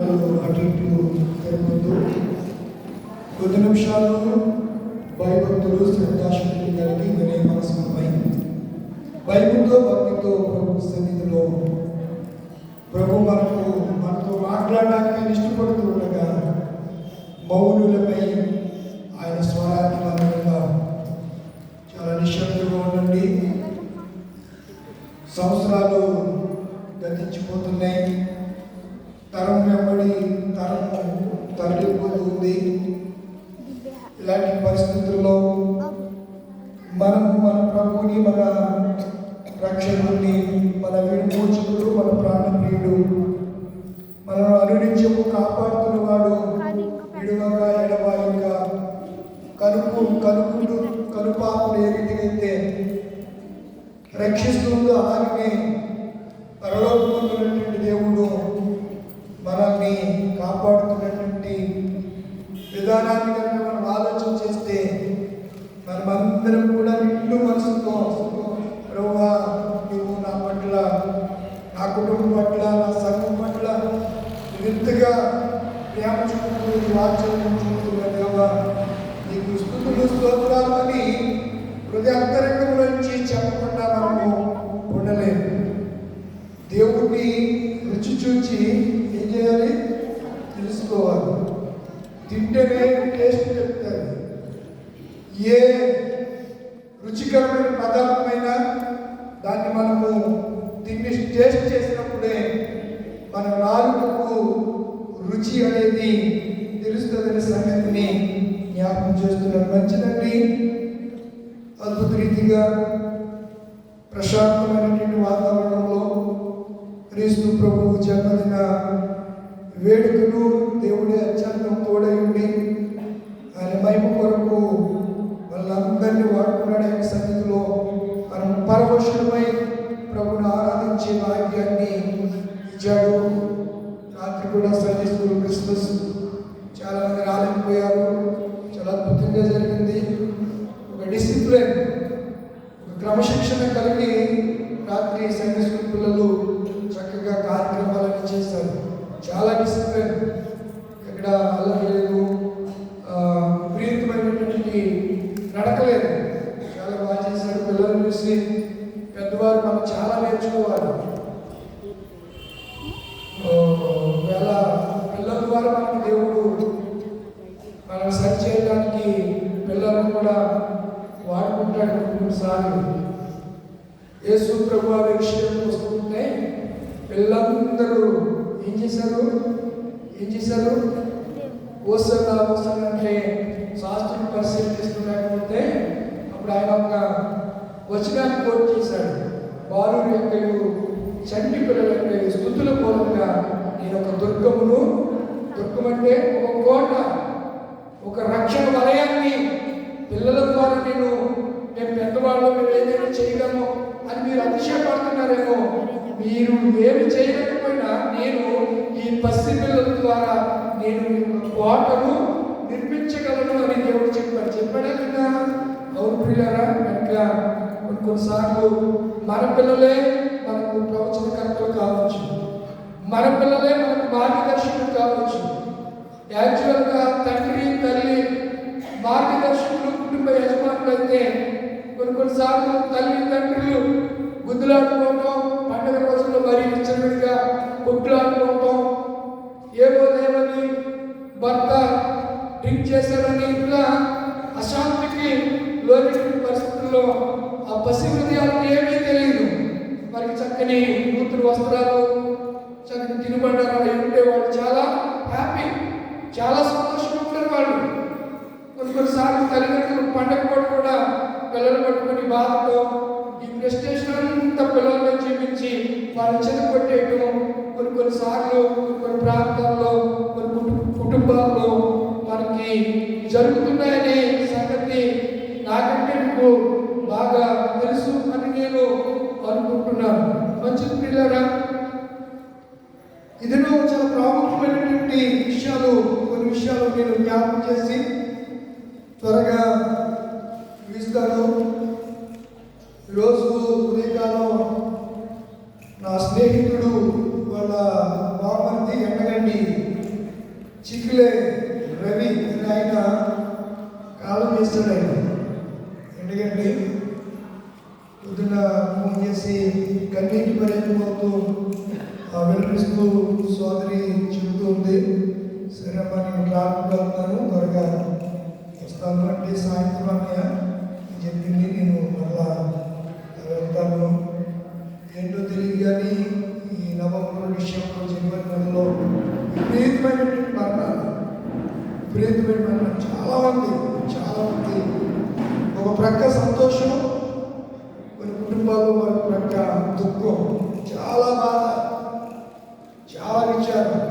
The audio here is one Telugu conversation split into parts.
అటు ఇటు తిరుగుతూ కొద్ది నిమిషాలు భయభక్తులు శ్రద్ధాశక్తులు కలిగి వినయ మనసుపై భయముతో భక్తితో ప్రభు సన్నిధిలో ప్రభు మనతో మాట్లాడడానికి ఇష్టపడుతూ ఉండగా మౌనులపై ఆయన స్వరాన్ని మనం చాలా నిశ్శబ్దంగా ఉండండి. సంవత్సరాలు గతించిపోతున్నాయి. తరం వెంబడి తరం తరలిపోతుంది. ఇలాంటి పరిస్థితుల్లో మనము మన ప్రభుని, మన రక్షకుడిని, మన విమోచకుడు, మన ప్రాణప్రియుడు, మనను అనునిత్యము కాపాడుతున్నవాడు, విడువక ఎడబాయక కనుపాపలు ఏ రీతిగా అయితే రక్షిస్తుందో అలాగే పరలోకమందున్నటువంటి దేవుడు మనల్ని కాపాడుతున్నటువంటి విధానాన్ని కనుక మనం ఆలోచన చేస్తే మనమందరం కూడా నిండు మనసుతో ప్రభువా నువ్వు నా పట్ల, నా కుటుంబం పట్ల, నా సంఘం పట్ల వింతగా ప్రేమ చూపుతూ వాత్సల్యం చూపుతున్న దేవా నీకు స్తుతులు స్తోత్రాలు అని హృదయాంతరంగం నుంచి చెప్పకుండా మనము ఉండలేము. దేవుడిని రుచి చూచి ఏం చేయాలి? తెలుసుకోవాలి. తింటేనే టేస్ట్ చెప్తారు. ఏ రుచికరమైన పదార్థమైనా దాన్ని మనము తిని టేస్ట్ చేసినప్పుడే మన నాలుకకు రుచి అనేది తెలుస్తుందనే సంగతిని జ్ఞాపకం చేస్తున్నారు. మంచిదండి. అద్భుత రీతిగా ప్రశాంతమైనటువంటి వాతావరణంలో క్రీస్తు ప్రభువు జన్మదిన వేడుకలు దేవుడి అత్యంతం తోడై ఉండి ఆయన మహిమ కొరకు వాళ్ళందరినీ వాడుకున్నాడు. ఆయన సన్నిధిలో మనం పరవశులమై ప్రభుని ఆరాధించే భాగ్యాన్ని ఇచ్చాడు. రాత్రి కూడా సండే స్కూల్ క్రిస్మస్ చాలా మంది రాలేకపోయారు. చాలా అద్భుతంగా జరిగింది. ఒక డిసిప్లిన్, ఒక క్రమశిక్షణ కలిగి రాత్రి సండే స్కూల్ పిల్లలు చక్కగా కార్యక్రమాలను చేశారు. చాలా డిసిప్లిన్, ఎక్కడ అల్లరి లేదు, విపరీతమైనటువంటి నడకలేదు. చాలా బాగా చేశారు. పిల్లలు చూసి పెద్దవారు మనం చాలా నేర్చుకోవాలి. వేళ పిల్లల ద్వారా మనకి దేవుడు మనం సరి చేయడానికి పిల్లలను కూడా వాడుకుంటాడు. కొన్నిసార్లు యేసు ప్రభువు విషయం వస్తుంటే పిల్లలందరూ ఏం చేశారు? ఓసన్నా అంటే శాస్త్రం పరిశీలిస్తున్నాకపోతే అప్పుడు ఆయన ఒక వచనాన్ని కోట్ చేశాడు. బాలుడు యొక్క చంటి పిల్లల యొక్క స్తుతుల మూలంగా నేను ఒక దుర్గం అంటే ఒక కోట, ఒక రక్షణ వలయాన్ని పిల్లల ద్వారా మేము పెద్దవాళ్ళు మేము ఏదైనా చేయగలము అని మీరు అతిశయపడుతున్నారేమో. మీరు ఏమి చేయలేకపోయినా నేను ఈ పసి పిల్లల ద్వారా నేను కోటను నిర్మించగలను అని దేవుడు చెప్పాడే కదా. అవును ప్రియులారా, కనుక కొన్నిసార్లు మన పిల్లలే మనకు ప్రవచనకర్తలు కావచ్చు, మన పిల్లలే మనకు మార్గదర్శకులు కావచ్చు. యాక్చువల్గా తండ్రి తల్లి మార్గదర్శకులు, కుటుంబ యజమానులు అయితే కొన్నిసార్లు తల్లి తండ్రులు గుద్దులాడుకోవటం, పండుగ రోజుల్లో మరీ విచ్చలవిడిగా కొట్లాడుకోవటం, ఏమోదేమని భర్త డ్రింక్ చేశాడని ఇట్లా అశాంతికి లోని పరిస్థితుల్లో ఆ పసి హృదయాలకు ఏమీ తెలియదు. వారికి చక్కని నూతన వస్త్రాలు, చక్కని తినుబండారాలు ఉంటే వాళ్ళు చాలా హ్యాపీ, చాలా సంతోషంగా ఉంటారు. వాళ్ళు కొన్నిసార్లు తల్లిదండ్రులు పండగ పూట కూడా పిల్లలు పట్టుకుని బాధతో ఈ ప్రెస్టేషన్ అంతా పిల్లల్లో చూపించి వాళ్ళు చెదగొట్టేయటం కొన్నిసార్లు కొన్ని ప్రాంతాల్లో, కొన్ని కుటుంబాల్లో మనకి జరుగుతున్నాయనే సంగతి నాకంటే మీకు బాగా తెలుసు అని నేను అనుకుంటున్నాను. మంచి పిల్లరా, ఇదిలో చాలా ప్రాముఖ్యమైనటువంటి విషయాలు, కొన్ని విషయాలు నేను జ్ఞాపకం చేసి త్వరగా ముగిస్తాను. ఈరోజు ఉదయకాలం నా స్నేహితుడు వాళ్ళ బామ్మర్ది ఎండగండి చిక్కిలే రవి అని ఆయన కాలం చేస్తాడు. ఆయన ఎందుకంటే పొద్దున్న ఫోన్ చేసి కన్నీటి పర్యంతమవుతూ వినిపిస్తూ సోదరి చెబుతూ ఉంది. సరే అమ్మా నేను ట్రాఫిక్లో ఉన్నాను, త్వరగా వస్తాను అంటే సాయంత్రం అన్నయ్య చెప్పింది, నేను మళ్ళా వెళ్తాను. ఏంటో తెలియదు కానీ ఈ నవంబర్, డిసెంబర్, జనవరి నెలలో విపరీతమైనటువంటి మరణాలు చాలా మంది ఒక ప్రక్క సంతోషం, కొన్ని కుటుంబాల్లో మరొక ప్రక్క దుఃఖం, చాలా బాధ, చాలా విచారం.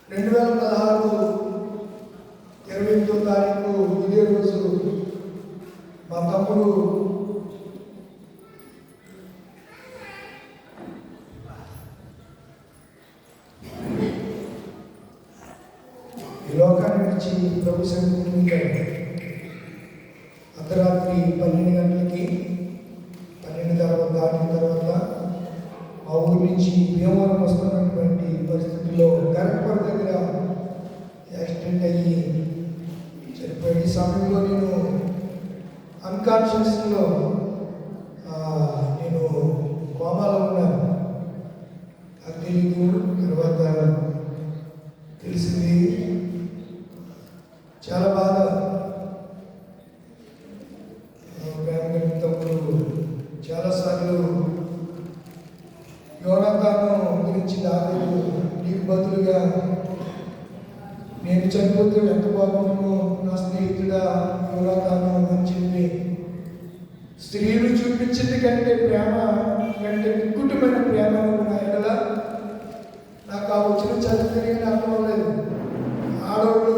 2016 28వ తారీఖు ఇదే రోజు మా తమ్ముడు ఈ లోకాన్ని విడిచి ప్రభు సన్నిధికి అర్ధరాత్రి 12 గంటలకి 12 దాటిన తర్వాత మా ఊరి నుంచి భీమవరం వస్తున్నటువంటి పరిస్థితుల్లో గరకపర దగ్గర యాక్సిడెంట్ అయ్యి చనిపోయి. ఈ సమయంలో నేను అన్కాన్షియస్లో నేను కోమాలో ఉన్నాను. అది తెలీదు, తర్వాత తెలిసింది. చాలా బాధ. తమ్ముడు చాలాసార్లు యోనాతాను గురించి దావీదు నీకు బదులుగా నేను చనిపోతే ఎంత బాగుంటుందో నా స్నేహితుడా యోనాతాను అని చెప్పి స్త్రీలు చూపించింది కంటే ప్రేమ కంటే వికృతమైన ప్రేమ నా ఎడల నాకు ఆ వచ్చిన చదివితే అర్థం లేదు. ఆడవాళ్ళు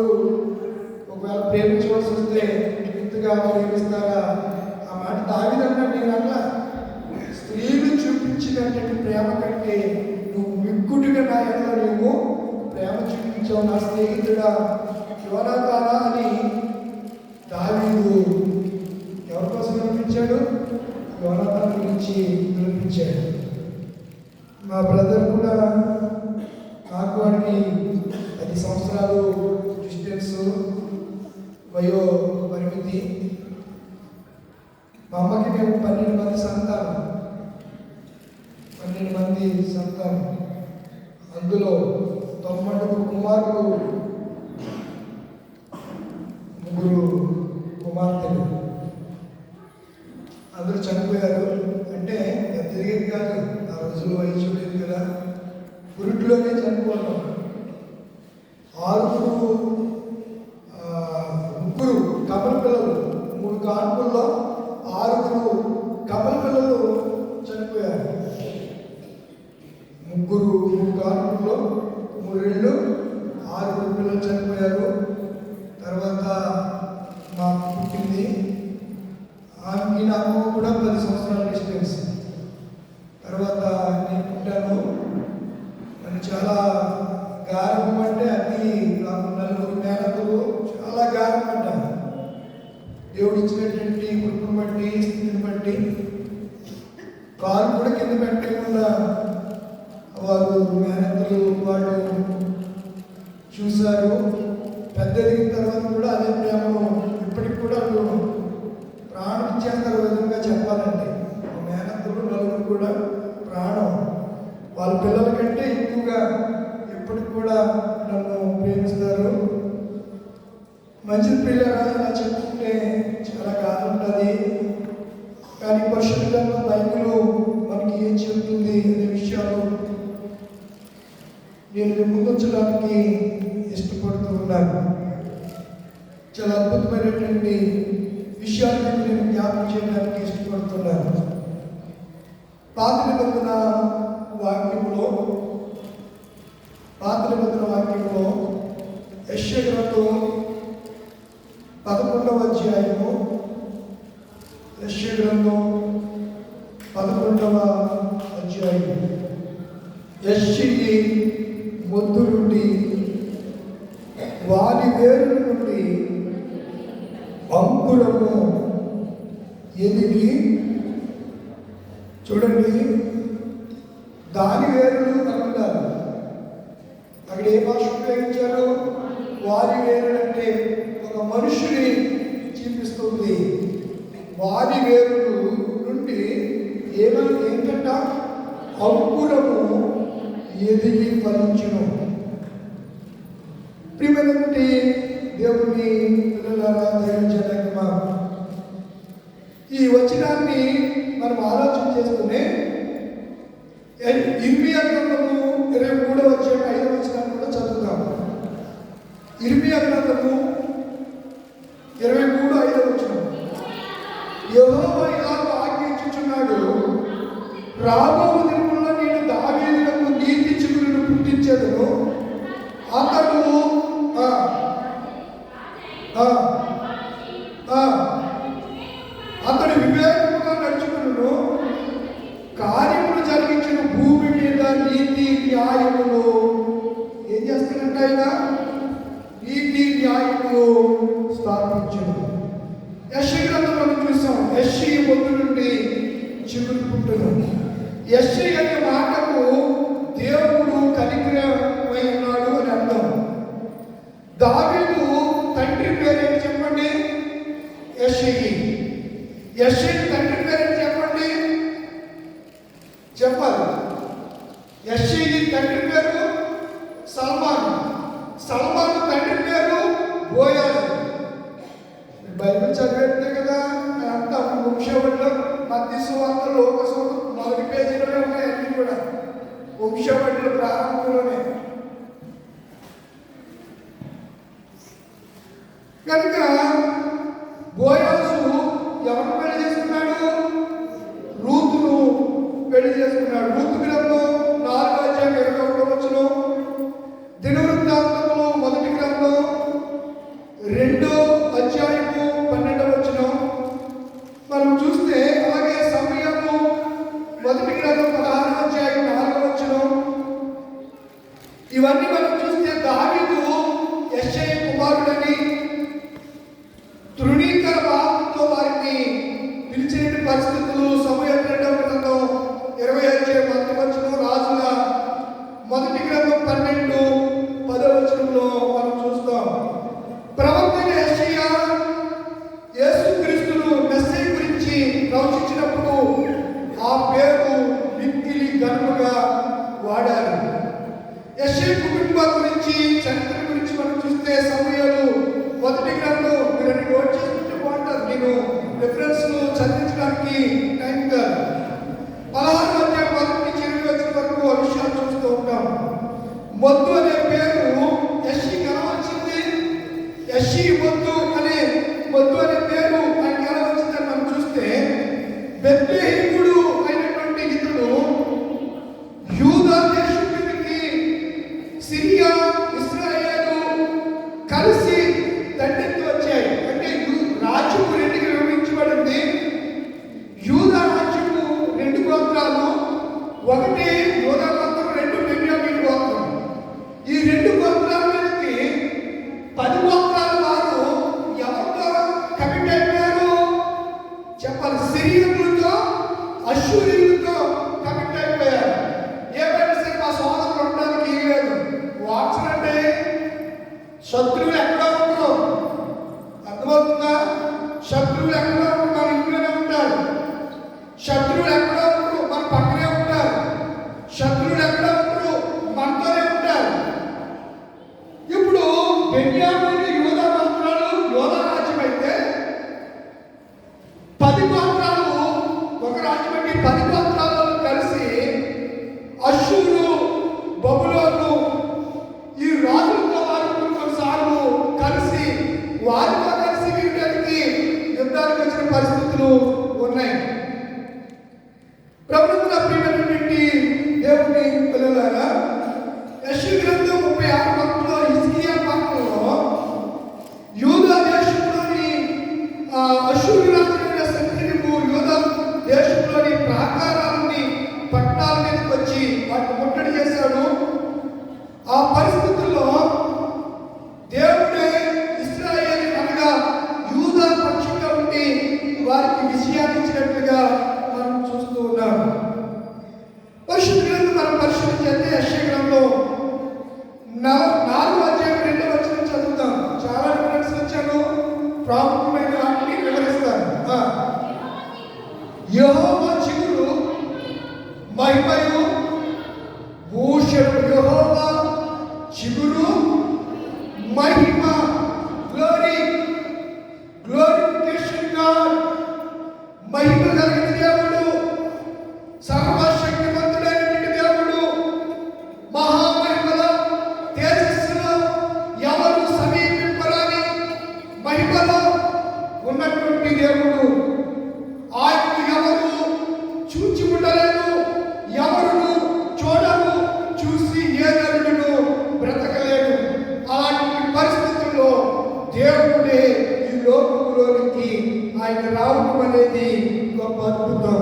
ఒకవేళ ప్రేమించవలసి వస్తే ఇంతగా ప్రేమిస్తారా? ఆ మాట దావీదన్నాడు. నేను అన్నా స్త్రీలు చూపించినటువంటి ప్రేమ కంటే నువ్వు విక్కుటిగా నా ఎడల నువ్వు ప్రేమ చూపించావు నా స్నేహితుడా యోనాతానా అని దావీదు ఎవరి కోసం వినిపించాడు? యోనాతాను గురించి వినిపించాడు. మా బ్రదర్ కూడా నాకు వాడికి 10 సంవత్సరాలు డిస్టెన్స్, వయో పరిమితి. మా అమ్మకి మేము 12 మంది సంతానం. అందులో 9 కుమారులు, 3 కుమార్తెలు. అందరూ చనిపోయారు. అంటే తిరిగేది కాదు, ఆ రోజుల్లో వయసు లేదు కదా, పురుట్లోనే చనిపోవడం. 3 కమల పిల్లలు, 3 కాన్పుల్లో 6 కమల పిల్లలు చనిపోయారు. 3 కాన్పుల్లో 3 ఏళ్ళు 6 పిల్లలు చనిపోయారు. తర్వాత మా పుట్టింది. ఆమెకి నాకు కూడా 10 సంవత్సరాల డిస్టెన్స్. తర్వాత నేను పుట్టాను. నన్ను చాలా గారం అంటే అది నాకు 4 మేనతలు చాలా గారం పడ్డాను. దేవుడు ఇచ్చినటువంటి కుటుంబం బట్టి, స్థితిని బట్టి కాలు కూడా కింద పెట్టకుండా వారు మేనతలు వాళ్ళు చూశారు. పెద్ద ఎదిగిన తర్వాత కూడా అదే ప్రేమను ఇప్పటికి కూడా ప్రాణం ఇచ్చేంత విధంగా చెప్పాలంటే మేనతలు 4 కూడా ప్రాణం. వాళ్ళ పిల్లల కంటే ఎక్కువగా ఇప్పటికి కూడా నన్ను ప్రేమిస్తారు. మంచి పిల్లరా ఇలా చెప్పుకుంటే చాలా కాదు ఉంటుంది. కానీ పరిశుద్ధ గ్రంథం బైబిల్ మనకి ఏం చెబుతుంది అనే విషయాలు నేను ముందుంచడానికి ఇష్టపడుతూ ఉన్నాను. చాలా అద్భుతమైనటువంటి విషయాలను నేను జ్ఞాపకం చేయడానికి ఇష్టపడుతున్నాను. పాత నిబంధన వాక్యంలో యెషయా గ్రంథం 11వ అధ్యాయము, యెషయా గ్రంథం 11వ అధ్యాయం. యెషయి మొద్దు నుండి వారి వేరు నుండి అంకురము ఎదిగి, చూడండి దాని వేరులు అనుకున్నారు. అక్కడ ఇక్కడ ఏ భాష ఉపయోగించారు? వారి వేరు అంటే ఒక మనుషుని చూపిస్తుంది. వారి వేరులు నుండి ఏంటంట? అంకురము ఎదిగి ఫలించును. ప్రియమైనటువంటి దేవుని పిల్లలారా, దేవుని జనాంగమా, ఈ వచనాన్ని మనం ఆలోచన చేస్తూనే ఇర్మియా గ్రంథము 23వ అధ్యాయం 5వ వచనాన్ని కూడా చదువుతాం. ఇర్మియా గ్రంథము 23:5వ వచనం, యెహోవా ఇలాగ ఆజ్ఞించుచున్నాడు, రాబో దినములలో నేను దావీదునకు నీతి చిగురును పుట్టించెదను, అతడు అతడు వివేకముగా నడుచుకును, కార్యములు జరిగించిన భూమి మీద నీతి న్యాయములు ఏం చేస్తానంటే ఆయన నీతి న్యాయములు స్థాపించను. యెషయా గ్రంథంలో మనం చూసాం, యెషయా మొదలు నుండి చిగురు పుట్టును. యెషయా అనే మాటకు దేవుడు కనికరమై ఉన్నాడు అని అర్థం. దావీదు తండ్రి పేరేంటి చెప్పండి? యెషయి. యెషయి తండ్రి పేరేంటి చెప్పండి? చెప్పాలి. యెషయి తండ్రి పేరు సల్మాన్. సల్మాన్ తండ్రి పేరు బోయాజు. బైబిల్ చదివేస్తే కదా అంతా వంశవడ్లు, మత్తయి సువార్త, లోక సువార్త మొదటి పేజీలోనే ఉన్నాయి అన్ని కూడా. వంశవడ్లు ప్రారంభంలోనే. కనుక బోయాజు ఎవరిని పెళ్లి చేసుకున్నాడు? రూతును పెళ్లి చేసుకున్నాడు. రూతు గ్రంథం 4వ అధ్యాయం 21వ వచనం, దినవృత్తాంతములు 1వ గ్రంథం 2వ అధ్యాయము 12వ వచనం మనం చూస్తే, అలాగే సమయము 1వ గ్రంథం 16వ అధ్యాయం 4వ వచనం, ఇవన్నీ మనం చూస్తే దావీదు యెషయి కుమారుడని తృణీకర భావంతో వారిని పిలిచిన పరిస్థితులు సమయం 2వ గ్రంథం 20వ అధ్యాయం 10వ వచనం, రాజుల 1వ గ్రంథం 12:10వ వచనంలో మనం చూస్తాం. ప్రవక్త యెషయా యేసుక్రీస్తును మెస్సీయ గురించి ప్రవచించినప్పుడు ఆ పేరు మిక్కిలి ఘనముగా వాడారు. యెషయా కుటుంబం గురించి, చరిత్ర గురించి మనం చూస్తే సమయాలు 1వ గ్రంథం మీరు నోట్ చేసుకుంటే బాగుంటుంది. నేను రిఫరెన్స్ చదివించడానికి టైం కాదు. 16వ అధ్యాయం 1 నుంచి 20 వచ్చిన వరకు ఆ విషయాలు చూస్తూ ఉంటాం. మొద్దు అనే పేరు యెషయి ఎలా వచ్చింది? యెషయి మొద్దు అనే పేరు ఆయనకి ఎలా వచ్చిందని మనం చూస్తే, బెత్లెహేముడు అయినటువంటి ఇతడు యూదా దేశం మీదకి సిరియా, ఇశ్రాయేలు కలిసి దండెత్తి వచ్చాయి. అంటే రాజ్యము రెండుగా విభజించబడింది. యూదా రాజ్యము 2 గోత్రాలు, ఒకటి యూదా గోత్రం, 2 బెన్యామీను గోత్రం. ఈ 2 గోత్రాల మీదకి 10 గోత్రాల వారు ఎవరితో కమిట్ అయిపోయారు చెప్పాలి? సిరియన్లతో, అశ్షూరీయులతో కమిట్ అయిపోయారు. ఏమైనా సరే మా సోదరులు ఉండడానికి ఏం లేదు. వాట్సన్ అంటే శత్రువులు ఎక్కడ ఉంటారు? అర్థమవుతుందా? శత్రువులు ఎక్కడ ఉంటారు? మన ఇంట్లోనే ఉంటారు. శత్రువులు ఎక్కడ ఉంటారు? మన పక్కనే ఉంటారు. శత్రువులు ఎక్కడ ఉంటారు? మనతోనే ఉంటారు. ఇప్పుడు బెన్యామీను యూదా గోత్రాలు యూదా రాజ్యం అయితే 10 గోత్రాలు ఒక రాజ్యం అంటే 10 గోత్రాలను కలిసి అశ్షూరు, బబులోను ఈ రాజులతో వారు కొన్నిసార్లు కలిసి వారితో కలిసి వీరికి యుద్ధానికి ఆయన రావడం అనేది గొప్ప అద్భుతం.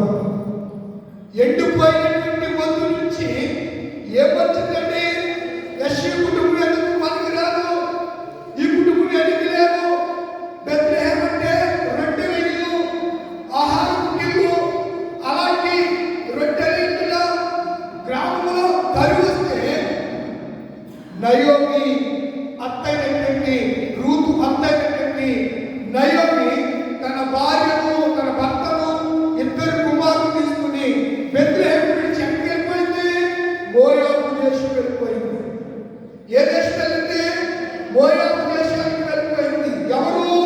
ఎండిపోయినటువంటి మందు నుంచి ఏమొచ్చిందండి? యెషయా కుటుంబం ఎందుకు పనికిరాదు? ఈ కుటుంబం ఎందుకు లేదు? బెత్లెహేం అంటే రొట్టెల ఇల్లు, ఆహారపు ఇల్లు. అలాంటి రొట్టెల ఇల్లుల గ్రామంలో కరువు వస్తే నయోమి అత్తైనటువంటి రూతు అత్తైనటువంటి నయోమి తన భార్యను, తన భర్తను, ఇద్దరు కుమారులు తీసుకుని బెత్లెహేం నుంచి ఎక్కడికి వెళ్ళిపోయింది? మోయాబు దేశం వెళ్ళిపోయింది. ఏ దేశం వెళ్ళింది? మోయాబు దేశానికి వెళ్ళిపోయింది. ఎవరు?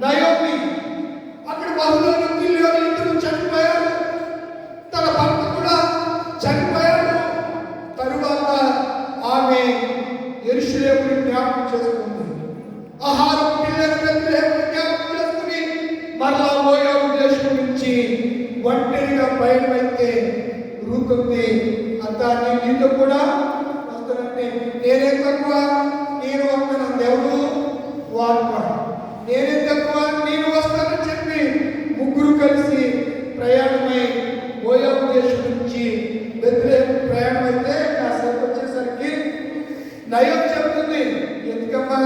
నయోమి. అక్కడ బహుళ ఇద్దరు చనిపోయారు. తన భర్త కూడా చనిపోయాడు. తరువాత ఆమె యెరూషలేమును జ్ఞాపకం చేసుకుంది. ఆహారం పిల్లల బెత్లెహేమును జ్ఞాపకం చేసుకుని మరలా మోయాబు దేశం నుంచి ఒంటరిగా బయలువైతే రూతుంది. అంతా నీతో కూడా వస్తానంటే నేనే తక్కువ, నేను వస్తాను దేవుడు వాడుకోడు. నేనే తక్కువ, నేను వస్తానని చెప్పి ముగ్గురు కలిసి ప్రయాణమై మోయాబు దేశం నుంచి బెత్లెహేము ప్రయాణమైతే కాసేపు వచ్చేసరికి నయోమి చెప్తుంది, ఎందుకమ్మా?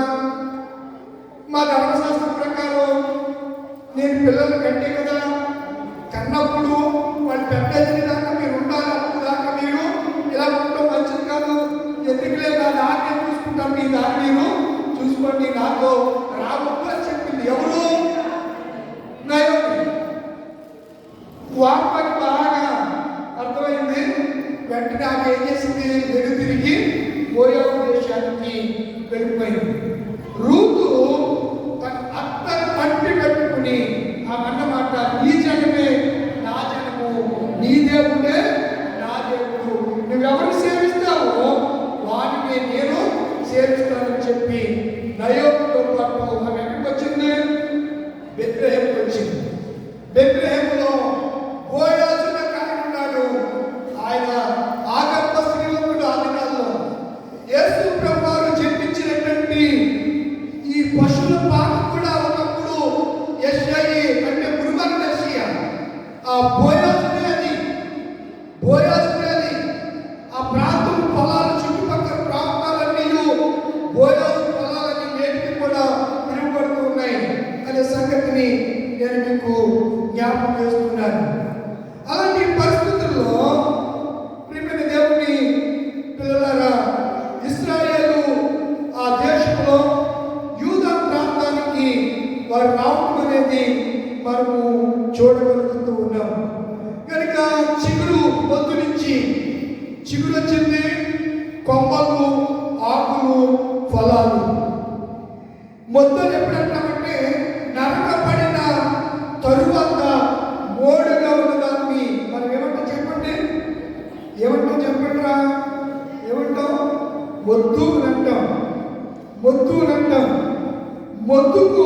మా ధర్మశాస్త్రం ప్రకారం నేను పిల్లలు కంటే కదా, కన్నప్పుడు వాళ్ళు పెద్ద దాకా మీరు ఉండాలి, అప్పుడు దాకా మీరు ఇలా ఉండడం మంచిది కాదు. ఎందుకులే నా దాన్ని చూసుకుంటాను, మీ దాన్ని మీరు చూసుకోండి, నాతో రావద్దు అని చెప్పింది. ఎవరు? నయోమి. వార్తకి బాగా అర్థమైంది. వెంటనే ఆమె ఏం చేసింది? తిరిగి మోయాబు దేశానికి వెళ్ళిపోయింది. రూతు తన అత్తను పట్టి పెట్టుకుని అన్నమాట, నీ జనమే నా జనము, నీ దేవుడే నా దేవుడు, నువ్వెవరు సేవిస్తావో వాటిని నేను సేవిస్తానని చెప్పి నయోమితో పాటు ఆమె ఎక్కడికి వచ్చింది? బెత్లెహేముకి వచ్చింది. బెత్లెహేములో బోయాజు అనే ఆయన ఉన్నాడు. ఆయన ఆగర్భ శ్రీమంతుడు. ఆ దినాల్లో యేసు ప్రభువారు జన్మించినటువంటి ఈ పశువుల పాక కూడా ఒకప్పుడు యెషయి అంటే పురుగన్ మెస్సియా ఆ బోయాజునే అది. బోయాజునే అది. ఆ ప్రాంతం పొలాలు, చుట్టుపక్కల ప్రాంతాలన్నీ బోయాజు పొలాలన్నీ నేటికి కూడా తిరుగుబడుతూ ఉన్నాయి అనే సంగతిని నేను మీకు జ్ఞాపకం చేస్తున్నాను. అలాంటి పరిస్థితుల్లో ప్రియమైన దేవుని పిల్లలారా, ఇశ్రాయేలు ఆ దేశంలో యూదా ప్రాంతానికి వారు రావడం అనేది మనము చూడగలుగుతూ ఉన్నాం. కనుక చిగురు పొద్దు నుంచి చిగురు వచ్చింది, కొమ్మలు, ఆకులు, ఫలాలు. మొత్తం ఎప్పుడంటామంటే నరకబడిన తరువాత మోడుగా ఉన్నదాన్ని మనం ఏమంటాం చెప్పండి? ఏమంటాం చెప్పండి రా? ఏమంటాం? మొద్దు అంటాం. మొద్దు అంటాం. మొద్దుకు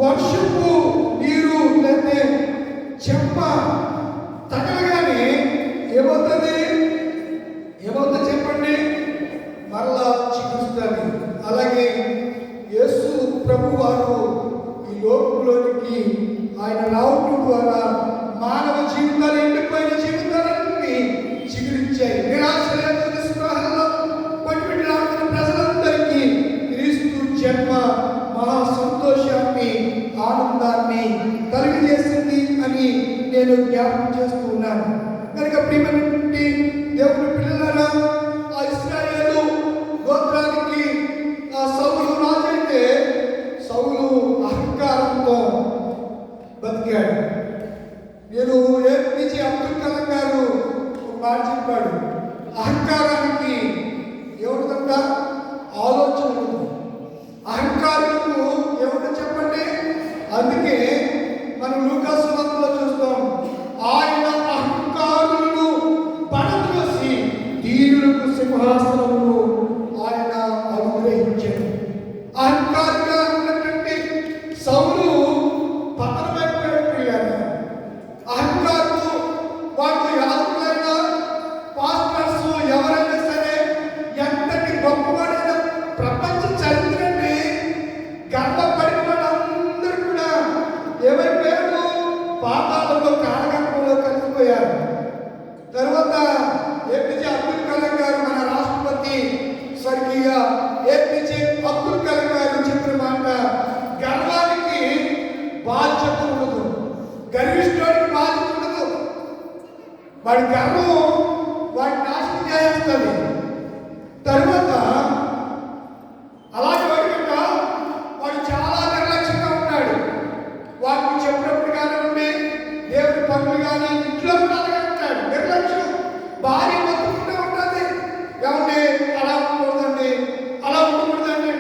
వర్షపు నీరు లేకపోతే చెంప తగలగానే ఏమవుతుంది? ఏమవుతుంది చెప్పండి? మరలా చిగురుస్తుంది. అలాగే యేసు ప్రభు వారు ఈ లోకంలోనికి ఆయన రావడం ద్వారా మానవ జీవితాలు, ఎండిపోయిన జీవితాలన్నీ చిగురించాయి. నిరాశలేదు, నిస్పృహల్లో పట్టుబడి రాసిన ప్రజలందరికీ క్రీస్తు జన్మ మహా సంతోషాన్ని, ఆనందాన్ని కలిగజేసింది అని నేను జ్ఞాపకం చేస్తూ ఉన్నాను. కనుక ప్రియమైనటువంటి దేవుని పిల్లలారా, ఆ ఇశ్రాయేలు గోత్రానికి ఆ సౌలు రాజు అయితే సౌలు అహంకారంతో బతికాడు. నేను ఏపీజే అబ్దుల్ కలాం గారు ఒక మాట చెప్పాడు, అహంకారానికి ఏమిటంట? ఆలోచన. అహంకారులకు ఏమిటో చెప్పండి? అందుకే మనం లూకాసు సువార్తలో చూస్తాం, ఆయన అహంకారులను పడద్రోసి దీనులకు సింహాసనమును ఆయన అనుగ్రహించాడు. అహంకారంగా ఉన్నటువంటి సౌలు పతనమైపోయాడు. ప్రియులారా, అహంకారులు వాళ్ళు యాజకులైనా పాస్టర్స్ ఎవరైనా సరే ఎంతటి గొప్పవాడైనా ప్రపంచ చరిత్రని గర్వపడిన వాళ్ళందరూ కూడా వాడి గర్వం వాడిని నాశనం చేస్తుంది. తరువాత అలాగే వాడి కనుక వాడు చాలా నిర్లక్ష్యంగా ఉంటాడు. వాడిని చెప్పినప్పుడు కానివ్వండి, దేవుడి పనులు కానీ ఇంట్లో అలాగే ఉంటాడు. నిర్లక్ష్యం. భార్య బతుకుంటూ ఉంటుంది. ఏమండి అలా ఉండకూడదండి, అలా ఉండకూడదండి,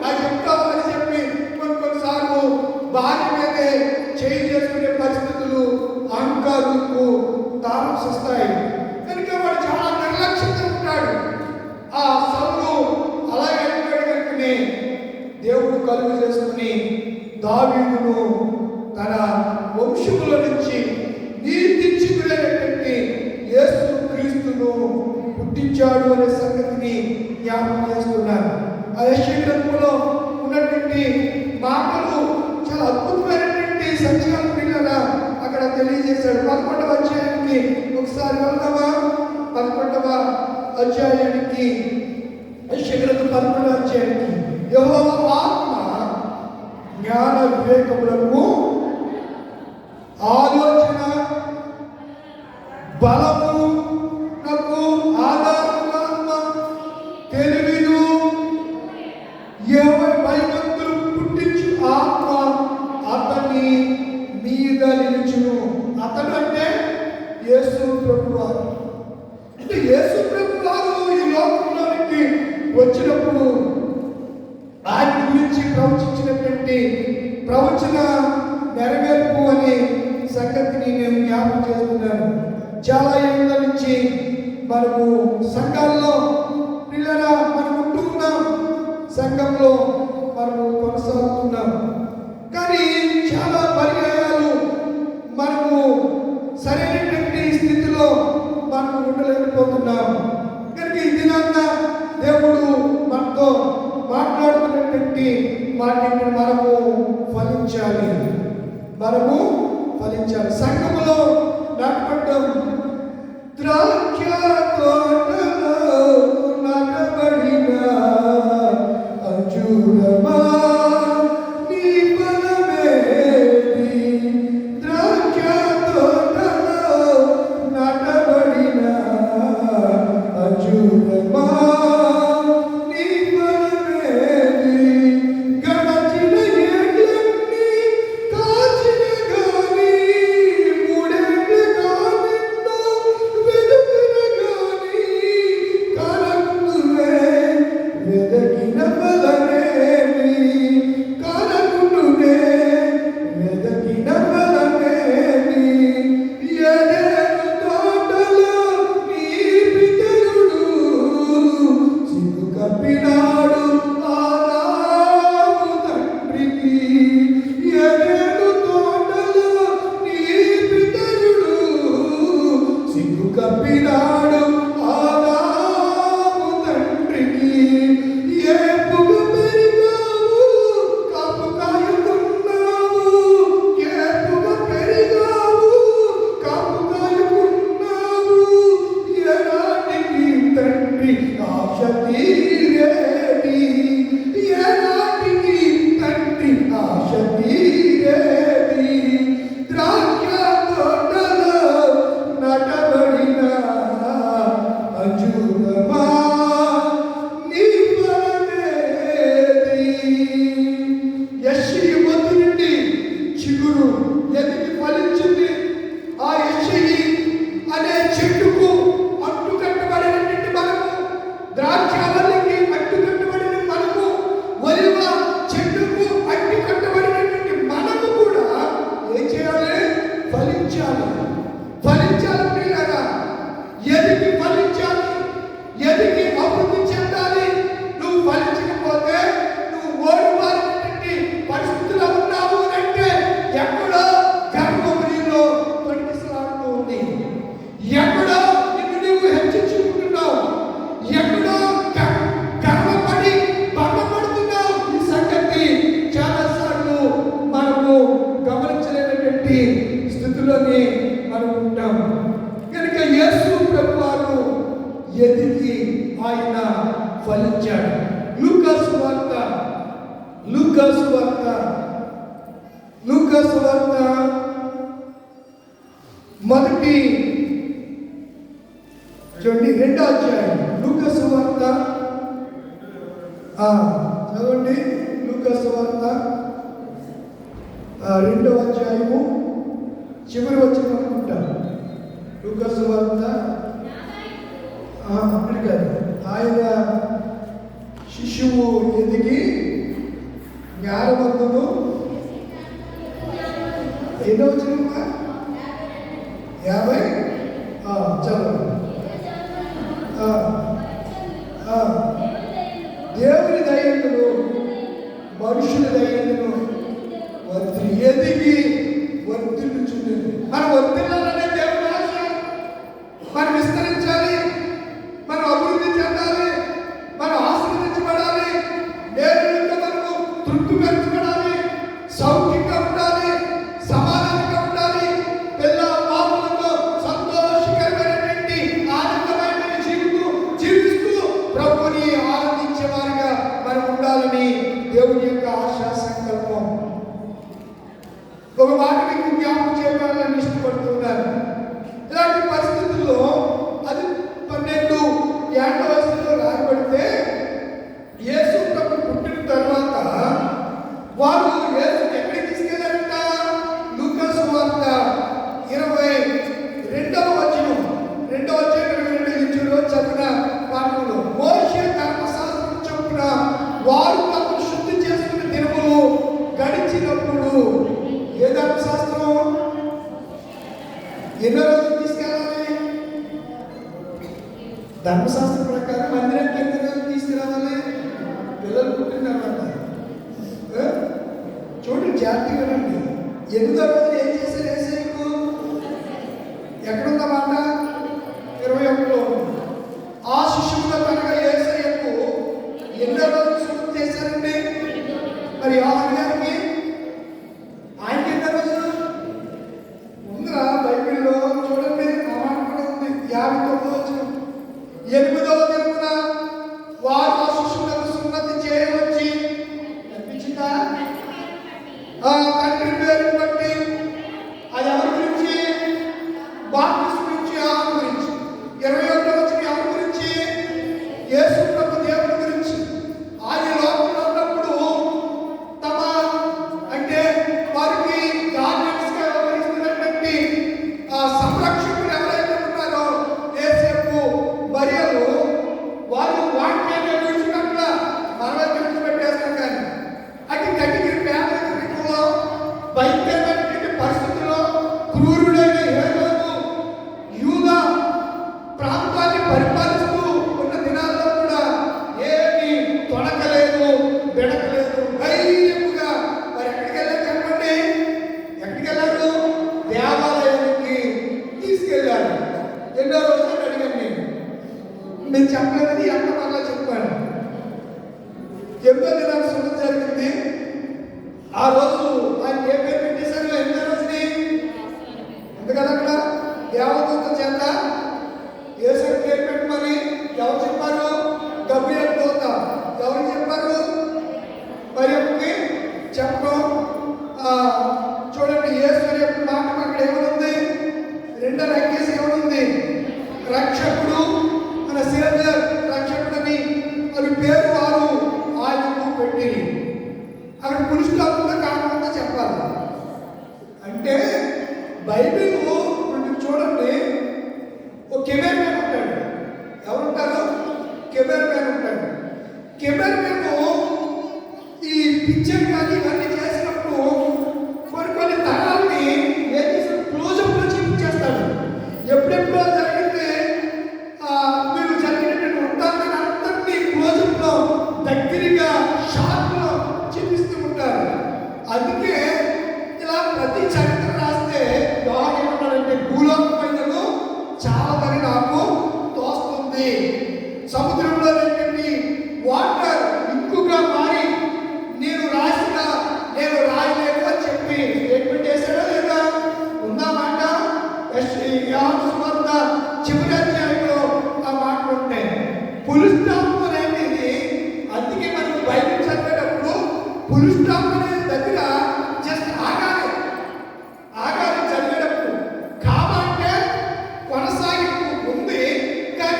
నాకు చెప్తావు అని చెప్పి కొన్నిసార్లు భార్య మీదే చేయి చేసుకునే పరిస్థితులు అహంకారులకు తారసిస్తాయి. కనుక వాడు చాలా నిర్లక్ష్యంగా ఉంటాడు. ఆ సౌలు అలాగే అయిపోయాడు. కనుకనే దేవుడు కలుగు చేసుకుని దావీదును తన వంశముల నుంచి నీతించుకునేటటువంటి యేసు క్రీస్తును పుట్టించాడు అనే సంగతిని జ్ఞాపకం చేస్తున్నాను. ఆ యెషయా గ్రంథంలో ఉన్నటువంటి మాటలు చాలా అద్భుతమైనటువంటి సత్యాలు పిల్లల అక్కడ తెలియజేశాడు. 11వ అధ్యాయానికి ఒకసారి వెళ్దామా? 11వ అధ్యాయానికి, యెషయా గ్రంథం 11వ అధ్యాయానికి. యెహోవా ఆత్మ జ్ఞాన వివేకములకు, ఆలోచన బలము నాకు ఆధారముగా, తెలివిను భయభక్తులు పుట్టించు ఆత్మ అతని మీద నిలుచును. అతడు అంటే యేసు ప్రభువారు. అంటే యేసు ప్రభువారు ఈ లోకంలోనికి వచ్చినప్పుడు ఆయన గురించి ప్రవచించినటువంటి ప్రవచన నెరవేర్పు అనే సంగతిని నేను జ్ఞాపకం చేస్తున్నాను. చాలా ఏళ్ళ నుంచి మనము సంఘాల్లో పిల్లల మనం ఉంటూ ఉన్నాం, సంఘంలో మనము కొనసాగుతున్నాం. కానీ చాలా పర్యాయాలు మనము సరైనటువంటి స్థితిలో మనము ఉండలేకపోతున్నాం. కనుక ఈ దినాన్న దేవుడు మనతో మాట్లాడుతున్నటువంటి వాటిని మనము ఫలించాలి. సంఘములో నాటపడ్డం ద్రాక్ష తోటలో నాటబడిన అంజూరమా నీ బలమేది. ద్రాక్ష తోటలో నాటబడిన అంజూరమా నీ బలమేది. గడచిన ఏళ్ళన్నీ కాచిన గాని, మూడేళ్ళగా నిన్ను వెతుకిన గాని, కరకుందువే వెదకిన బలమేది. కరకుందువే వెదకిన బలమేది. ఏదెను తోటలో నీ పితరుడు సిగ్గు కప్పినాడు ఆదాము తండ్రికి. ఏదెను తోటలో నీ పితరుడు సిగ్గు కప్పినాడు ఆదాము తండ్రికి. ఏపుగా పెరిగావు కాపు కాయుకున్నావు. ఏపుగా పెరిగావు కాపు కాయుకున్నావు. ఏనాటికి తండ్రి ఆశ తీరేది. ఏనాటికి తండ్రి ఆశ తీరేది. ద్రాక్ష తోటలో నాటబడిన అంజూరమా నీ బలమేది. యెషయి మొదటి నుండి చిగురు ఎదిగి ఫలించింది. ఆ యెషయి అనే చెట్టుకు అట్టుకట్టబడినటువంటి మనము, ద్రాక్షావల్లికి అట్టుకట్టబడిన మనము, ఒలివ చెట్టుకు అట్టుకట్టబడినటువంటి మనము కూడా ఏం చేయాలి? ఫలించాలి. ప్రియులారా, ఎదిగి ఫలించాలి, ఎదిగి అభివృద్ధి చెందాలి. నువ్వు ఫలించకపోతే నువ్వు ఓడిపోయినటువంటి పరిస్థితుల్లో ఉన్నావు అంటే ఎక్కడో గర్వం నీలో తొలగిసలాడుతూ ఉంది. ఎక్కడో నిన్ను నువ్వు హెచ్చించుకుంటున్నావు. ఎక్కడో గర్వపడి భంగపడుతున్నావు. ఈ సంగతి చాలాసార్లు మనము గమనించలేనటువంటి స్థితిలోనే మనం ఉంటాం. కనుక యేసు ప్రభువారు ఎదిగి ఆయన ఫలించాడు. లూకాసు వార్త మొదటి చూడండి 2వ అధ్యాయం లూకా సువార్త. చదవండి లూకా సువార్త 2వ అధ్యాయము చివరి వచనం అనుకుంటా. లూకా సువార్త అక్కడ కాదు, ఆయన శిశువు ఎదిగి జ్ఞానవంతుడు. ఎన్నో వచనమా? 50. చదవండి. దేవుని దయ్యందును మనుషుల దయ్యందును ఎదిగి వర్ధిల్లుచుండెను. మనం వర్ధిల్లాలనే దేవుని ఆశ. మనం విస్తరించాలి, మనం అభివృద్ధి చెందాలి, మనం ఆశీర్వదించబడాలి, నేరుగా మనము తృప్తిపరచబడాలి, సౌఖ్యంగా ఉండాలి, సమాధానంగా ఉండాలి, పిల్ల పాపలతో సంతోషకరమైనటువంటి ఆనందమైన జీవితం జీవిస్తూ ప్రభుని ఆనందించేవారిగా మనం ఉండాలని దేవుని యొక్క ఆశా సంకల్పం. ఒక మాట మీకు జ్ఞాపకం చేయాలని ఇష్టపడుతున్నారు. ఇలాంటి పరిస్థితుల్లో అది 12 ఏళ్ల వయసులో రాయబడితే యేసు ప్రభు పుట్టిన తర్వాత వారు యేసుని ఎక్కడికి తీసుకెళ్లారంట? లూకా సువార్త 22వ వచనం 22 చదివిన పాఠంలో మోషే ధర్మశాస్త్రం చొప్పున వారు తమను శుద్ధి చేసుకునే దినములు గడిచినప్పుడు, ఏ ధర్మశాస్త్రం ఎన్నో రోజులు తీసుకెళ్ళాలి? ధర్మశాస్త్రం ప్రకారం మందిరానికి ఎన్ని రోజులు తీసుకురావాలి? పిల్లలు పుట్టిన తర్వాత. చూడండి జాగ్రత్తగా రండి. 8వ రోజులు ఏం చేశారు యేసయ్యకు? ఎక్కడుందన్నమాట? 21లో ఆ శిశువులో కనుక యేసయ్యకు ఎన్నో రోజులు శుభ్రం చేశారండి. మరి యోహాను గారికి ఆయనకి ఎన్నో రోజులు ఉందిరా? బైబిల్లో చూడండి, ఆ మాట కూడా ఉంది. 59వ వచనం 8వ దినమున వారు ఆ శిశువులకు సున్నతి చేయవచ్చి కనిపించిందా? తండ్రి పేరును బట్టి. అది ఎవరి గురించి? బాప్తిస్మం గురించి, యోహాను గురించి. 21వ వచనం ఎవరి గురించి? యేసు ప్రభు దేవుని గురించి. ఆయన లోకంలో ఉన్నప్పుడు తమ అంటే వారికి గార్డెన్స్ గా వ్యవహరిస్తున్నటువంటి సంరక్షకులు ఎవరైతే ఉన్నారో యేసేపు మరియలు, వారు వాక్యాన్ని విడిచిపెట్టాల. మనమే విడిచిపెట్టేస్తాం కానీ అటు కటికి పేదరికంలో భయంకరమైనటువంటి పరిస్థితుల్లో క్రూరుడైన హేరోదు యూదా ప్రాంతాన్ని పరిపాలిస్తూ ఉన్న దినాల్లో కూడా ఏమీ తొడకలేదు, బెడకలేదు, ధైర్యముగా మరి ఎక్కడికి వెళ్ళారు చెప్పండి? ఎక్కడికి వెళ్ళారు? దేవాలయానికి తీసుకెళ్ళారు. ఎన్నో రోజులు అడిగండి, నేను చెప్పలేదని ఎంత మళ్ళా చెప్పాను. 8వ దినానికి శుభ్రం జరిగింది. ఆ రోజు ఆయన ఏ పేరు పెట్టేశారు? 8వ రోజుని ఎందుకని అక్కడ దేవదూత చేత యేసు పేరు పెట్టమని ఎవరు చెప్పారు? గబ్రియల్ దూత. ఎవరు చెప్పారు? మరియమ్మకి చెప్పడం. చూడండి యేసు యొక్క మాట అక్కడ ఏమనుంది? 2వ రంగేసి ఏమనుంది? రక్షకుడు మన సేవర్ రక్షకుడని అని పేరు వారు ఆయనకు పెట్టి అక్కడ పురుషులంతా కాకుండా చెప్పాలి. అంటే బైబిల్ చూడండి, ఒక కెమెరా మ్యాన్ ఉంటాడు. ఎవరుంటారు? కెమెరా మ్యాన్ ఉంటాడు. కెమెరా మ్యాన్ ఈ పిక్చర్ కానీ ఇవన్నీ చేసినప్పుడు కొన్ని తరాలని ఏం చేస్తాడు? క్లోజప్ లో చూపించేస్తాడు. ఎప్పుడెప్పుడో జరిగితే మీరు జరిగినట్టు ఉంటారు, అంతటి క్లోజప్ లో దగ్గరగా షార్ప్ లో చూపిస్తూ ఉంటారు. అందుకే ఇలా ప్రతి చరిత్ర రాస్తే ఏమంటారంటే భూలోకమైనను చాలాదని నాకు తోస్తుంది. సముద్రంలో వాటర్ ఇంకుగా మారి నేను రాయలేదు అని చెప్పి స్టేట్మెంట్ చేశాడో లేదా? ఉందామాట. చివరి అధ్యాయంలో ఆ మాటలు ఉంటాయి. పులి స్టాప్ అనేది, అందుకే మనకు బైబిల్ చదివేటప్పుడు పులి స్టాప్ అనేది దగ్గర జస్ట్ ఆగాలి చదివేటప్పుడు. కాబట్టి కొనసాగింపు ఉంది కానీ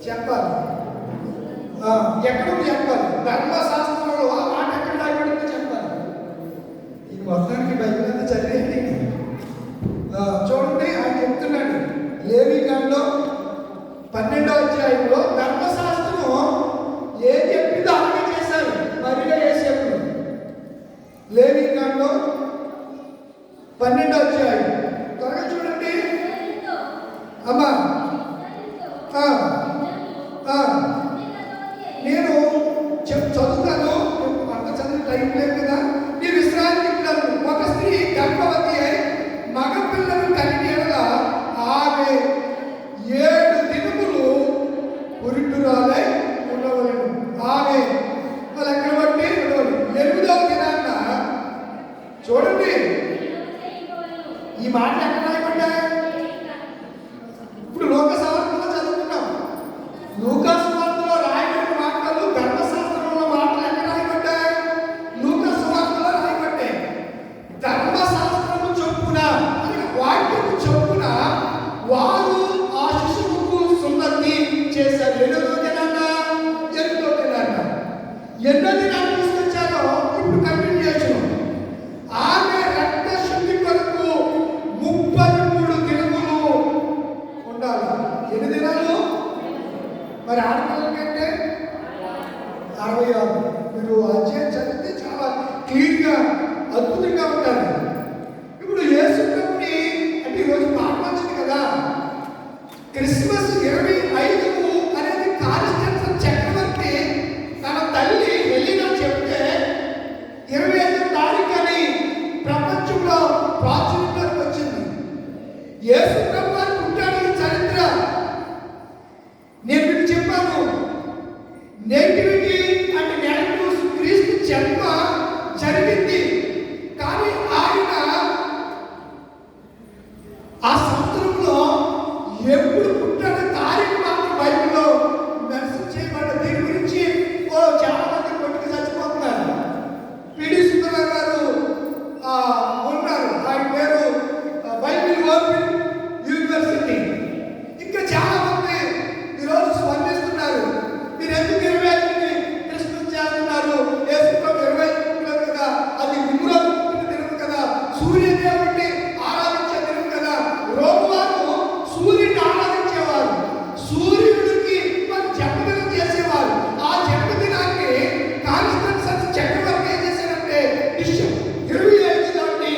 చెప్పాలి. ఎక్కడ చెప్పాలి? ధర్మశాస్త్రంలో ఆ మాట ఎక్కడ రాయబడిందో చెప్పాలి. ఈ మొత్తానికి బైబిల్ అంతా చదివేయండి. చూడండి, ఆయన చెప్తున్నాడు లేవికాండంలో 12వ అధ్యాయంలో ధర్మశాస్త్రం ఏం చెప్పిందో అలాగే చేశారు. మరిగా వేసేప్పుడు లేవికాండంలో 12వ అధ్యాయం త్వరగా చూడండి అమ్మా. నేను చదువుతాను, అంత చదివి టైం లేదు కదా. నీ విశ్రాంతి పిల్లలు ఒక స్త్రీ గర్భవతి అయి మగ పిల్లలు కలిగి ఆమె 7 దినములు పురిటురాలై ఉండవలను. ఆమె వాళ్ళు ఎక్కడ బట్టి ఉండవలను. 8వ దినాన్న చూడండి, ఈ మాట ఎక్కడ రాయబడ్డా? ఇప్పుడు లోకసవార్తలో చదువుకున్నాం. లూకాసు వార్తలో రాయబడిన మాటలు ధర్మశాస్త్రంలో మాటలు ఎక్కడ రాయబడ్డాయి? లూకాసు వార్తలో రాయబడ్డాయి. ధర్మశాస్త్రము చొప్పున వాక్యము చొప్పున వారు ఆ శిశువుకు సున్నతి చేశారు. 8వ దినాన్న 8వ దినాన్ని తీసుకొచ్చారో ఇప్పుడు కంటిన్యూ చేసాం. ఆమె రక్త శుద్ధి కొరకు 33 దినములు ఉండాలి. ఎన్ని దినాలు? మరి ఆడపిల్లల కంటే 66. మీరు అధ్యాయం చదివితే చాలా క్లియర్గా అద్భుతంగా ఉంటారు. ఇప్పుడు యేసు ప్రభుని అంటే ఈరోజు పాట వచ్చింది కదా, క్రిస్మస్ 25 అనేది కాన్స్టెన్సన్ చక్రవర్తి తన తల్లి హెలీనా చెప్తే 25వ తారీఖు అని ప్రపంచంలో ప్రాచుర్యంలోకి వచ్చింది. యేసు ప్రభు పుట్టాడు. ఈ చరిత్ర నేను మీకు చెప్పాను. నేటివిటీ అంటే నెగటివ్ క్రీస్తు జన్మ జరిగింది, కానీ ఆయన ఆ సంవత్సరంలో ఎప్పుడు పుట్టాడో తారీఖు మాత్రం బైబిల్లో మెన్షన్ చేయబడ్డ. దీని గురించి చాలా మంది కొట్టుకు చచ్చిపోతున్నారు. పిడి సుందరరావు గారు ఉన్నారు, ఆయన పేరు బైబిల్ ఓపెన్ యూనివర్సిటీ. ఇంకా చాలా మంది ఈరోజు స్పందిస్తున్నారు. మీరు ఎందుకు 25ని క్రిస్మస్ చేస్తున్నారు? యేసు ప్రభు 25 పుట్టాడు కదా, అది విమూలన పుట్టిన దినం కదా, సూర్యదేవుడిని ఆరాధించే దినం కదా. రోమవారు సూర్యుడిని ఆరాధించేవారు, సూర్యుడికి వారు జన్మదినం చేసేవారు. ఆ జన్మదినాన్ని కాన్స్టెన్సన్ చక్రవర్తి ఏం చేశారంటే 25 దాన్ని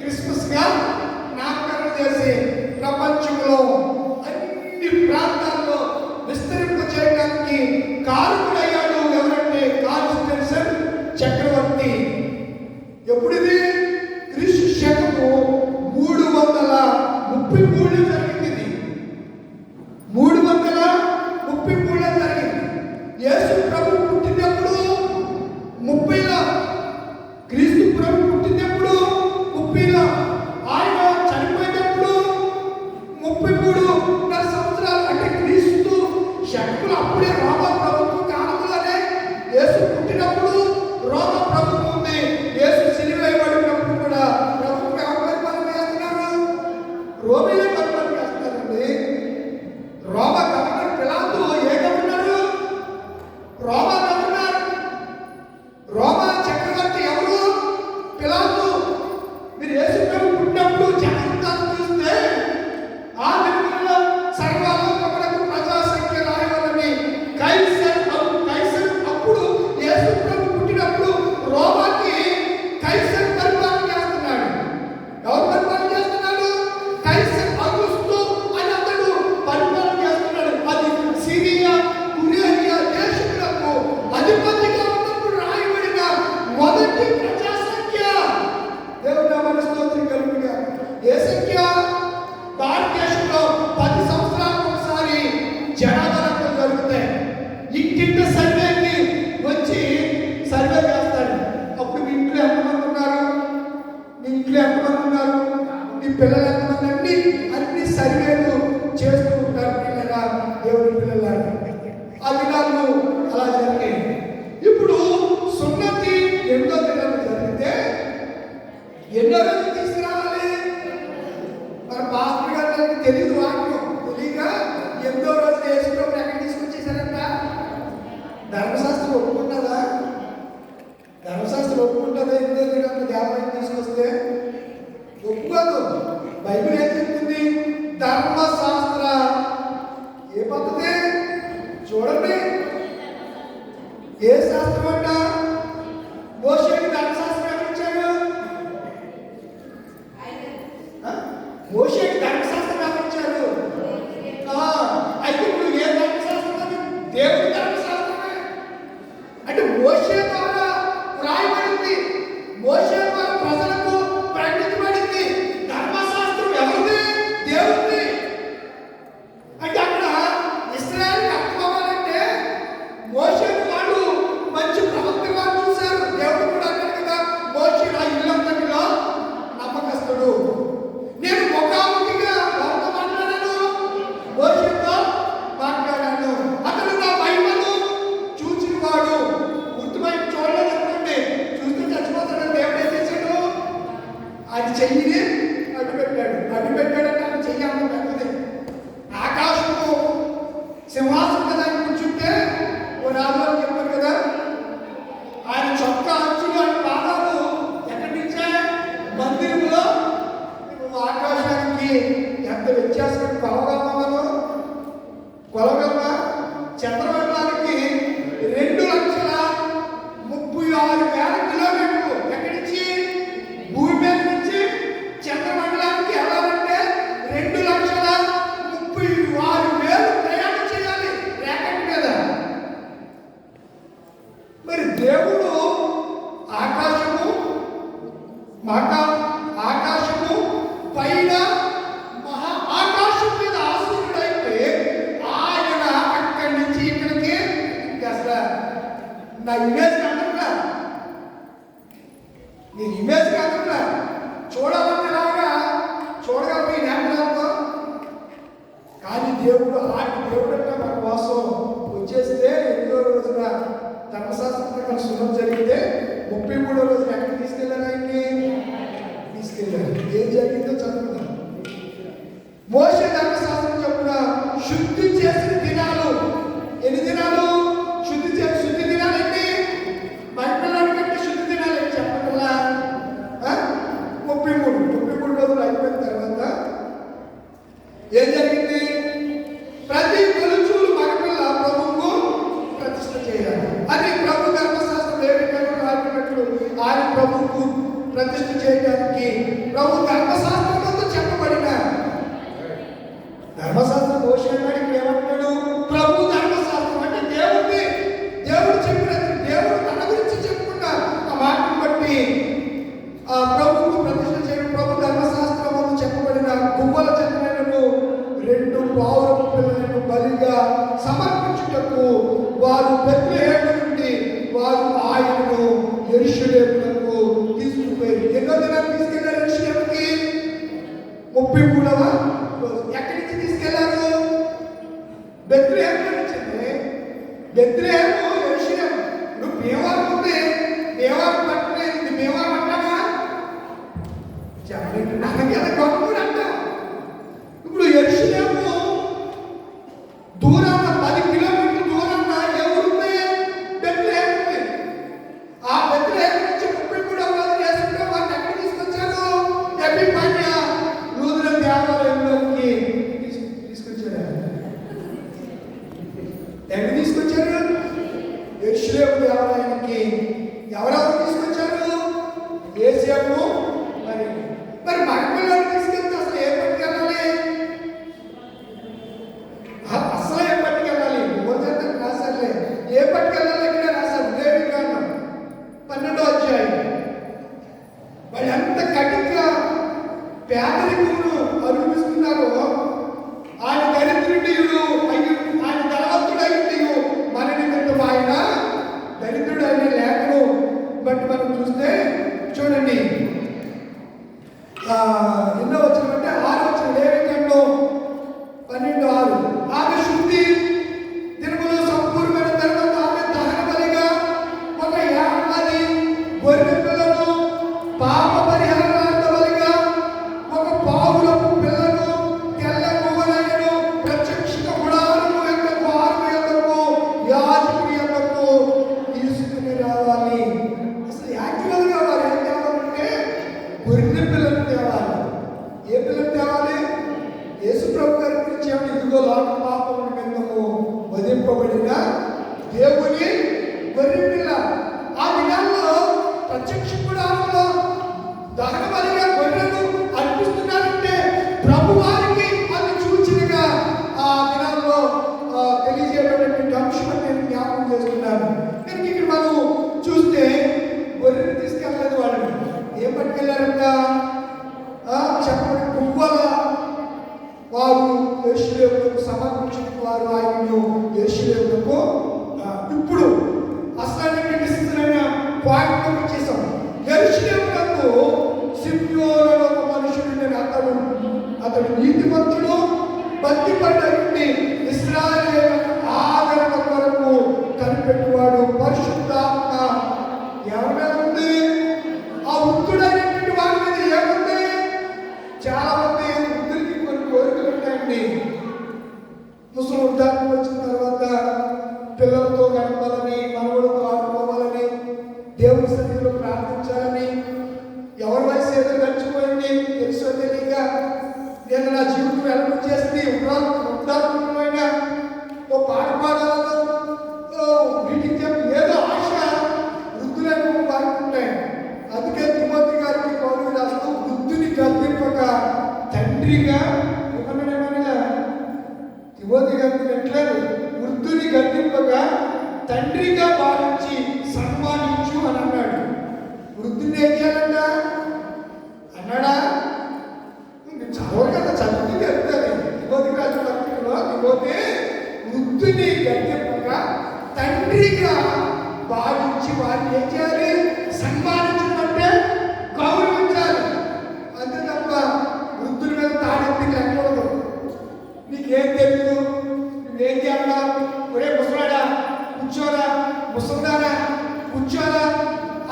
క్రిస్మస్ గా నామకరణం చేసి ప్రపంచంలో అన్ని ప్రాంతాల్లో విస్తరింప చేయడానికి కారకుడయ్యాడు. ఎవరంటే కాన్స్టెన్సన్ చక్రవర్తి. ఎప్పుడిది? క్రీస్తు శకము 333 జరిగింది. 333 జరిగింది. యేసు ప్రభు పుట్టినప్పుడు 30లో, క్రీస్తు ప్రభు పుట్టినప్పుడు 30లో, ఆయన చనిపోయినప్పుడు 33.5 సంవత్సరాలు. అంటే క్రీస్తు శకులు అప్పుడే రోమా ప్రభుత్వం కాలంలోనే యేసు పుట్టినప్పుడు రోమా ప్రభుత్వం ఉంది. యేసు సిలువ వేయబడినప్పుడు కూడా ప్రభుత్వం ఎవరు పరిపాలన చేస్తున్నారు? రోమీలే పరిపాలన చేస్తున్నారండి. రోమా గవర్నర్ పిలాతు ఏ గవర్నరు? రోమా గవర్నర్. రోమా చక్రవర్తి ఎవరు? పిలాతు. మీరు యేసు ప్రభు పుట్టినప్పుడు చక్రవర్తి చూస్తే ఆ దినములలో సర్వలోకములకు ప్రజాసంఖ్య రాయవాలని కైసర్ అప్పుడు యేసు ప్రభు పుట్టినప్పుడు రోమాకి కైసర్ పరిపాలన చేస్తున్నాడు. ఎవరు పరిపాలన చేస్తున్నాడు? కైసర్ అగుస్తు అని అతడు పరిపాలన చేస్తున్నాడు. అది సిరియా, కురేనియా దేశములకు అధిపతిగా ఉన్నప్పుడు రాయబడిన మొదటి ప్రజాసంఖ్య. దేవుని నామమున స్తోత్రం కలుగుగా. ఏ సంఖ్య? భారతదేశంలో 10 సంవత్సరాలకు ఒకసారి జనాభా లెక్కలు జరుగుతాయి. ఇంటింటి సర్వేకి వచ్చి సర్వే చేస్తాడు. అప్పుడు మీ ఇంట్లో ఎంతమంది ఉన్నారు, మీ ఇంట్లో ఎంతమంది ఉన్నారు, మీ పిల్లలు ఎంతమంది, అన్ని సర్వేలు చేస్తూ ఉంటారు. పిల్లల దేవుడి పిల్లల ఆ దినాలు అలా జరిగాయి. ఇప్పుడు సున్నతి 8వ దినాలు జరిగితే ఎన్నో రోజులు తీసుకురావాలి? మన పాస్టర్ గారికి తెలియదు, వాక్యం తెలియక 8వ రోజు యేసు ప్రభువుని ఎక్కడ తీసుకురావాలి? పద్ధతి చూడండి. ఏ శాస్త్రం అంట? మోషేకి ధర్మశాస్త్రం ఎవరు ఇచ్చారు? మోషేకి ధర్మశాస్త్రం ఎవరు ఇచ్చారు? అయితే ఇప్పుడు ఏ ధర్మశాస్త్రం అది? దేవుడి ధర్మశాస్త్రమే. అంటే మోషే ద్వారా వ్రాయబడింది, మోషే ద్వారా ప్రజలకు ప్రకటించబడింది. ధర్మశాస్త్రం ఎవరిది? దేవుడిది. అంటే అక్కడ ఇశ్రాయేలుకి అర్థం అవ్వాలంటే మోషే వాళ్ళు మంచి ప్రవక్తగా చూశారు. దేవుడు కూడా అన్నాడు కదా, మోషే నా ఇల్లంతటిలో నమ్మకస్తుడు. నేను ముఖాముఖిగా ఎవరితో మాట్లాడాను? మోషేతో మాట్లాడాను. అతను నా మహిమను చూసిన వాడు. గుర్తుపైపు చూడలేదు అనుకోండి, చూస్తే చచ్చిపోతాడని దేవుడు ఏం చేశాడు? అది చెయ్యిని అడ్డుపెట్టాడు. అడ్డుపెట్టాడంటే అది చెయ్యి అంత పెద్దది. ఆకాశము సింహాసనం కదా ఆయన కూర్చుంటే ఓ రాజు చెప్పారు కదా, ఆయన చొక్కా అంచులు ఆయన పాదాలు ఎక్కడి నుంచే? మందిరంలో. ఆకాశానికి ఎంత వ్యత్యాసం కొలగలమా? మనం కొలగలమా? చంద్రమండలానికి 2,36,000 కిలోమీటర్లు ఎక్కడి నుంచి? భూమి మీద నుంచి చంద్రమండలానికి వెళ్ళాలంటే 2,36,000 ప్రయాణం చేయాలి ర్యాకెట్ మీద. మరి దేవుడు ఆకాశము పైన మహా ఆకాశం మీద ఆసీనుడైతే ఆయన అక్కడి నుంచి ఇక్కడికి అసలు నా ఇమేజ్ కాకుండా, నీ ఇమేజ్ కాకుండా చూడాలంటే లాగా చూడగలరు ఈ నేపథ్యంలో. కానీ దేవుడు అలాంటి దేవుడు అంటే మన కోసం వచ్చేస్తే 8వ రోజున ధర్మశాస్త్రం ప్రకారం సున్నం జరిగితే 33వ రోజున ఎక్కడికి తీసుకెళ్ళారు? ఆయన్ని తీసుకెళ్ళారు. ఏం జరిగిందో చదువుతాం. మోషే ధర్మశాస్త్రం చొప్పున శుద్ధి చేసిన దినాలు ఎన్ని దినాలు? శుద్ధి దినాలు ఎన్ని? మహిళల కంటే శుద్ధి దినాలు ఎన్ని చెప్పగలరా? 33 రోజులు అయిపోయిన తర్వాత ఏం జరిగింది? ప్రతి తొలిచూలు మగపిల్ల ప్రభువుకు ప్రతిష్ఠ చేయాలి. అది ప్రభు ధర్మశాస్త్రం రాబినట్లు ఆయన ప్రభువుకు ప్రతిష్ఠ చేయడానికి ప్రభు ధర్మశాస్త్రంతో చెప్పబడిన ధర్మశాస్త్రం మోషే అన్నాడు. ఇక్కడ ఏమంటున్నాడు? ప్రభు ధర్మశాస్త్రం అంటే దేవుడు చెప్పినది. దేవుడు తన గురించి చెప్పుకున్న ఆ మాటను బట్టి ఆ ప్రభువుకు ప్రతిష్ఠ చేయడం. ప్రభు ధర్మశాస్త్రము చెప్పబడిన గువ్వల జంతువులను 2 పావురపు పిల్లలను బలిగా సమర్పించుటకు వారు బెత్లెహేము నుండి వారు ఆయనను యెరూషలేమునకు తీసుకుపోయారు. ఎన్నో దినాలు తీసుకెళ్లారు యెరూషలేముకి? 33వ రోజు. ఎక్కడి నుంచి తీసుకెళ్లారు? బెత్లెహేము నుంచి. బెత్లెహేము యెరూషలేము. ఇప్పుడు భీమవరం ఉంది, భీమవరం పట్టణం భీమవరం అంటావా? చెప్పండి, నాకు ఎలా గొప్ప అంటాం. ఇప్పుడు యెరూషలేము దూరాన 10 కిలోమీటర్ల దూరాన ఎవరుంది? బెత్లెహేము ఉంది. ఆ బెత్లెహేము నుంచి 33వ రోజు చేసుకుంటే వారిని ఎక్కడికి తీసుకొచ్చారు? ఎపిఫానియా లూథరన్ దేవాలయంలోకి తీసుకొచ్చారు. ఎక్కడికి తీసుకొచ్చారు? యెరూషలేము దేవాలయానికి. ఎవరెవరు తీసుకొచ్చారు? యేసేపు మరి మగపిల్లలు తీసుకెళ్తే అసలు ఏ పట్టుకెళ్ళాలి? అసలు ఏ పట్టుకెళ్ళాలి? రోజంతా రాశారులే. ఏ పట్టుకెళ్ళాలి? ఇక్కడే రాశారు. లేవికాండం 12వ అధ్యాయం. వాళ్ళు ఎంత కటిగా పేదరికమును అనుభవిస్తున్నారో, ఆయన దరిద్రుడు ఆయన ధనవంతుడైండు మన నిమిత్తం ఆయన దరిద్రుడు అనే లేఖను బట్టి మనం చూస్తే చూడండి వధింపబడిన దేవుని గొర్రెపిల్ల. ఆ దినాల్లో ప్రత్యక్ష గుడారంలో దహన బలిగా గొర్రెలు అర్పిస్తున్నారంటే ప్రభువారికి అది సూచనగా ఆ దినాల్లో తెలియజేయబడినటువంటి అంశం నేను జ్ఞాపకం చేస్తున్నాను. కనుక ఇక్కడ మనం చూస్తే గొర్రెలు తీసుకెళ్ళలేదు, వాళ్ళు ఏం పట్టుకెళ్ళారంట చెప్పండి, పువ్వుల వారు యేషులేమునకు సమర్పించిన వారు ఆయనను యేషులేమునకు. ఇప్పుడు అసలైన డిసిజన్ పాయింట్లోకి వచ్చేసాం. యేషులేమునకు సిమ్యోను ఒక మనుషుడు, అతడు నీతిమంతుడు, భక్తిపరుడైంది, ఇశ్రాయేలు ఆదరణ కొరకు కనిపెట్టువాడు, పరిశుద్ధాత్మ ఎవరి మీద ఉంది? ఆ వృద్ధుడైనటువంటి వారి మీద ఏముంది? చాలా మంది వృద్ధులకి కొన్ని కోరికలు ఉంటాయండి. ముసలి వృద్ధాత్మ వచ్చిన తర్వాత పిల్లలతో గడపాలని, మనవలతో ఆడుకోవాలని, దేవుని సన్నిధిలో ప్రార్థించాలని, ఎవరి వయసు ఏదో గడిచిపోయింది తెలుసో తెలియక నేను నా జీవితం వెలుగు చేసి వృద్ధాత్మైన ఓ పాట పాడాలను వీటికి ఏదో ఆశ వృద్ధులకు వారికి ఉంటాయి. అందుకే తిమోతి గారికి పౌలు రాస్తూ వృద్ధుని గద్దింపక తండ్రిగా ఏమన్నా తిమోతి గారికి ఎట్లేదు, వృద్ధుని గద్దింపగా తండ్రిగా భావించి సన్మానించు అని అన్నాడు. వృద్ధుని ఏం చేయాలంట అన్నాడా? చదవరు కదా, చదువుతుంది చెప్తాను. తిమోతి రాసిన పత్రికలో తిమోతి వృద్ధుని గద్దింపగా తండ్రిగా భావించి వారిని ఏం చేయాలి? సన్మానించమంటే గౌరవించాలి. అంతే తప్ప వృద్ధుల మీద తాడెత్తి లేకూడదు. నీకేం తెలియదు, నువ్వేం చేయాలా, ఒరే ముసలాడా కూర్చోరా, ముసల్దారా కూర్చోరా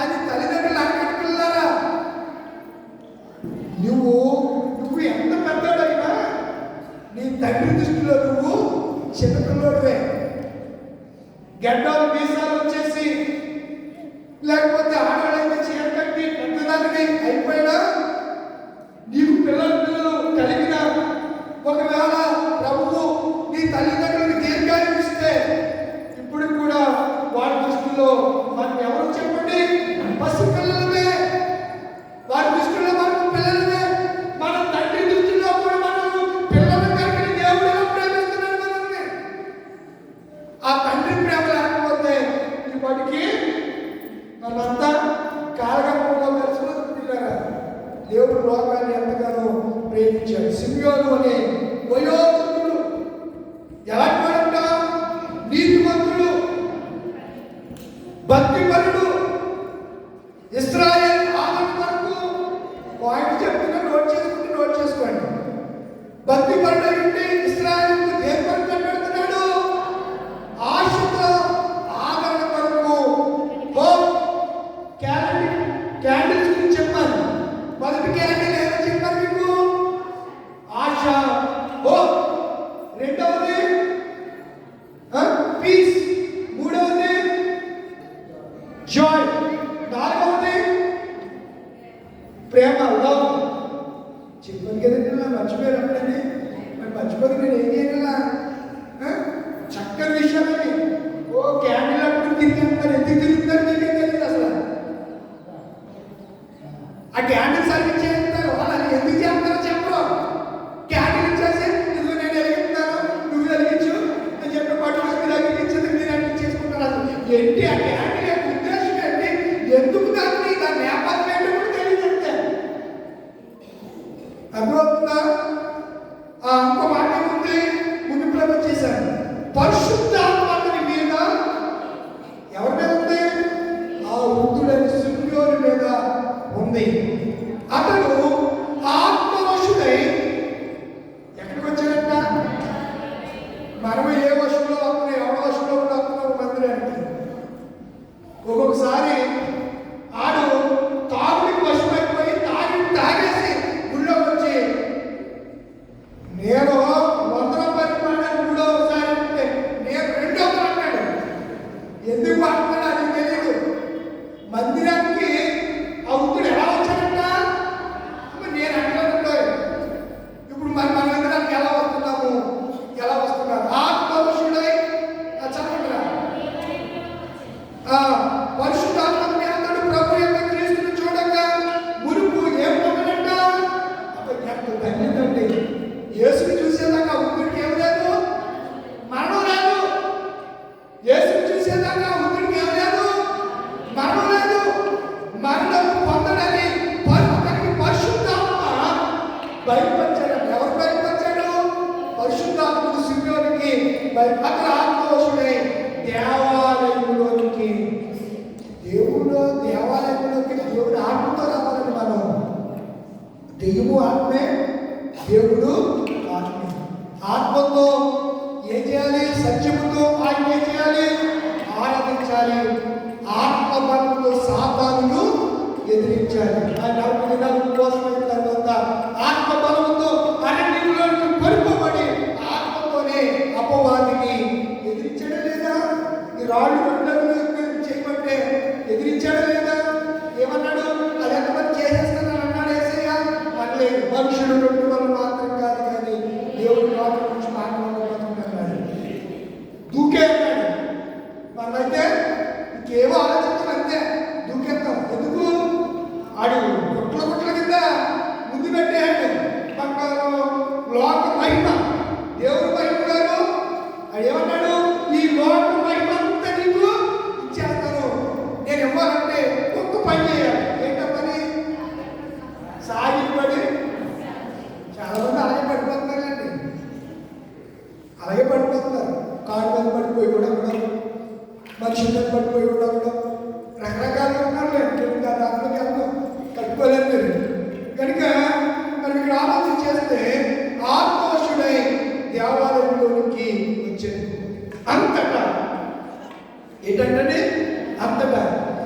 అని తల్లిదండ్రులు అక్కడికి వెళ్ళారా? నువ్వు ఎంత పెద్దవాడైనా నీ తండ్రి దృష్టిలో నువ్వు చిన్నపిల్లడివే. గడ్డలు మీసాలు వచ్చేసి లేకపోతే ఆడవాళ్ళైతే చీర కట్టి పెద్దదాన్ని అయిపోయినా నీకు పిల్లలు కలిగిన ఒకవేళ ప్రభువు నీ తల్లిదండ్రులకు దీర్ఘాయువు ఇస్తే ఇప్పుడు కూడా వారి దృష్టిలో మనం ఎవరు చెప్పండి? పసి పిల్లలమే. వారి దృష్టిలో మనం పిల్లలమే. మన తండ్రి దృష్టిలో కూడా మనం పిల్లల కలిగిన దేవుడు ఎలా ప్రేమిస్తున్నాడు మనల్ని. ఆ తండ్రి ప్రేమ లేకపోతే ఇప్పటికీ మనమంతా కాలగర్భంలో కలిసిపోతున్నారా? దేవుడు లోకాన్ని ఎంతగానో ప్రేమించాడు. సిమ్యోను అనే వయోవృద్ధుడు ఎలాంటి వాడంట? నీతిమంతుడు, భక్తిపరుడు, ఇశ్రాయేలు ఆదరణ వరకు పాయింట్ చెప్తున్నా, నోట్ చేసుకోండి. భక్తిపరుడు అంటే ఇశ్రాయేలుకు దేని వరకు కనబడుతున్నాడు? ఆశతో ఆదరణ వరకు. క్యాండిల్స్ గురించి చెప్పాను. మొదటి క్యాండిల్ ఏదో చెప్పాను మీకు, ఆశ. రెండవది పీస్, మూడవది జాయ్, నాలుగవది ప్రేమ, లవ్. చెప్పాను కదండి, మర్చిపోయారు అప్పుడని. మరి మర్చిపోతే నేను ఏం చేయగలనా? చక్కని విషయాలని క్యాండిల్ అప్పుడు తిరిగిస్తారు. ఎందుకు తిరుగుతారు మీకేం తెలియదు అసలు. ఆ క్యాండిల్ సర్వీస్ చేస్తారు, వాళ్ళు ఎందుకు చేస్తారో చెప్పరు. క్యాండిల్ ఇచ్చేసి నువ్వు నేను వెలిగిస్తున్నాను, నువ్వు వెలిగించు అని చెప్పి పట్టుకొని మీరు వెలిగించేది మీరు అన్ని చేసుకుంటారు. అసలు ఏంటి ఆ క్యాండిల్ యొక్క ఉద్దేశం ఏంటి? ఎందుకు దాని నేపథ్యం ఏంటో కూడా తెలియదంటే అర్థమవుతుందా? ఇంకో మాట ఉంది, ముగింపులోకి వచ్చేసాను. పరిశుద్ధాత్మ మీద అతను ఆత్మవశుడై దేవాలయంలోనికి, దేవుడు దేవాలయంలోకి దేవుడు ఆత్మతో రావాలని మనం, దెయ్యము ఆత్మే, దేవుడు ఆత్మే. ఆత్మతో ఏం చేయాలి? సత్యముతో ఆయన ఏం చేయాలి? ఆరాధించాలి. ఆత్మ బలంతో సాతానును ఎదిరించాలి. ఆ 40 దినాలు ఉపవాసమైన తర్వాత ఆత్మ బలంతో అరణ్యంలోకి పరుపబడి ఆత్మతోనే అపవాదిని ఎదిరించాడా లేదా? ఈ రాళ్ళు చేయమంటే ఎదిరించాడా లేదా? ఏమన్నాడు? అది ఎంతమంది చేసేస్తానని అన్నాడు యేసయ్య? అనలేదు. మనుషుడు 2 వల్ల మాత్రం కాదు కానీ దేవుడి నోటి నుంచి మాట్లాడుతున్నాడు. దూకే అన్నాడు. మనమైతే ఇంకేమో ఆలోచించడం అంతే, దూకేస్తాం. ఎందుకు? ఆడు గుట్ల కింద ముందు పెట్టేయాడు. బంగారం, లోక మహిమ, దేవుడు మహిమ గారు అది ఏమన్నాడు? ఈ లోక మహిమ అంతా నీకు ఇచ్చేస్తాను, నేను ఇవ్వాలంటే ఒక్క పని చేయాలి. ఏంటో పని? సాగిపడి. చాలా మంది అలాగే పడిపోతున్నారండి, అలాగే పడిపోతున్నారు. కాడు మీద పడిపోయి కూడా ఉండవు, మనుషుల మీద పడిపోయి కూడా ఉండవు, రకరకాలుగా ఉన్నారు. దాంట్లోకి వెళ్తాం, కట్టుకోలేదు మీరు కనుక మనం ఇక్కడ ఆలోచన చేస్తే ఆత్మవశుడై దేవాలయంలోనికి వచ్చాడు. అంతటా ఏంటంటే అంతటా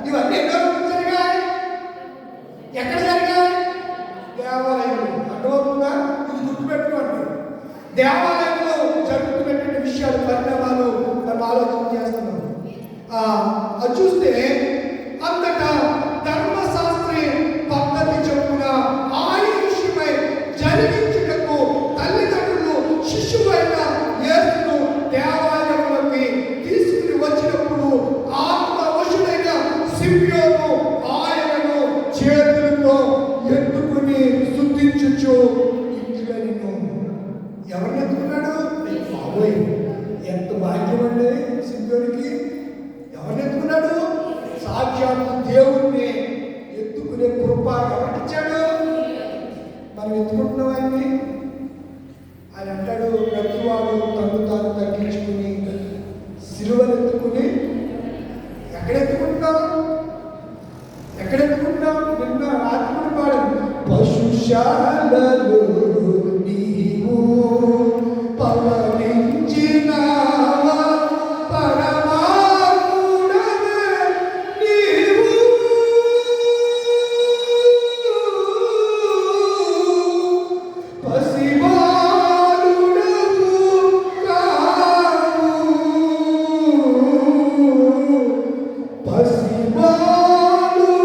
ఇవన్నీ ఎన్నో జరిగాయి. ఎక్కడ జరిగాయి? దేవాలయంలో. అర్థమవుతుందా? ఇది గుర్తుపెట్టుకోండి. దేవాలయంలో జరుగుతున్నటువంటి విషయాలు, పరిణామాలు మనం ఆలోచన చేస్తున్నాం. అది చూస్తే అంతటా ధర్మశాస్త్రీ పద్ధతి చొప్పున ఆయన విషయమై జరిగించుటకు తల్లిదండ్రులు శిశువైన యేసును దేవాలయంలోకి తీసుకుని వచ్చినప్పుడు ఆత్మవశుడైన సిమ్యోను ఆయనను చేతులతో ఎత్తుకుని స్తుతించుచు ఇంటిలో ఎవరిని ఎత్తుకున్నాడు? బాబోయ్, ఎంత భాగ్యం అండి సిమ్యోనికి. ఎవరిని ఎత్తుకున్నాడు? సాక్షాత్ దేవుణ్ణి ఎత్తుకునే కృప ఎవరికిచ్చాడు? మనం ఎత్తుకుంటున్నాం ఆయన్ని. ఆయన అంటాడు, ప్రతివాడు తను తాను తగ్గించుకుని సిలువను ఎత్తుకుని. ఎక్కడెత్తుకుంటున్నాం? నిన్న రాత్రి పాడు. పశుశాలలో నీవు పవనించినావా పరమాత్ముడవే నీవు, పసిబాలుడవు కావు, పసిబాలుడవు.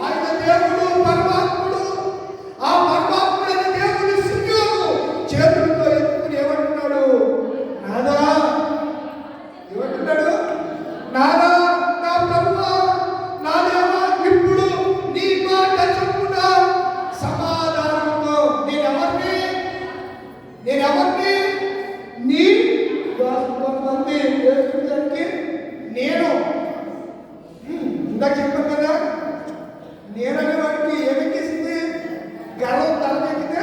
ఆయన దేవుడు పరమాత్ముడు. ఆ పరమాత్ముడైన దేవుడు సిమ్యోను చేతులతో ఎత్తుకుని ఏమంటున్నాడు? నాదా, ఏమంటున్నాడు? నాదా, నా ప్రభువా, నా దేవా, ఇప్పుడు నీ మాట చొప్పున సమాధానంతో నేనెవరిని నీ కొంతమంది చేసుకుంటానికి నేను ఇందాక చెప్పాను కదా, నేననే వాడికి ఏమెక్కిస్తుంది? గర్వం తలకెక్కితే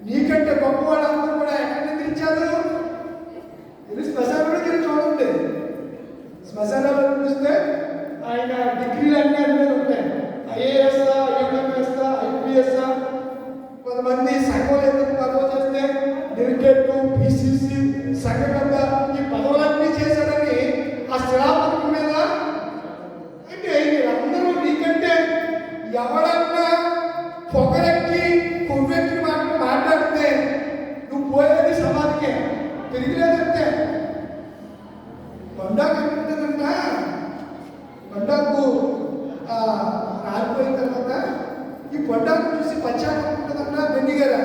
నీకంటే గొప్పవాడు అందరూ కూడా ఎక్కడ నిద్రించారు? ఇది శ్మశానంలోకి వెళ్ళి చూడండి. శ్మశానాలు చూస్తే ఆయన డిగ్రీలు అన్నీ మీద ఉంటాయి. IAS, IMS, IPS. కొంతమంది సంఘంలో ఎందుకు పదవులు చేస్తే డెలిగేట్, పిసిసి, సంఘకర్త, ఈ పదవులన్నీ చేశాడని ఆ శిలాపథకం మీద అంటే అందరూ నీకంటే ఎవడన్నా పొగరెక్కి కొవ్వెక్కి మాట్లాడితే నువ్వు పోయేది సమాధికే, తిరిగిలేదంటే. కొండకు ఉంటుందంట, కొండకు రాలిపోయిన తర్వాత ఈ కొండకు చూసి పశ్చాత్తాపం ఉంటుందంట. వెండిగారా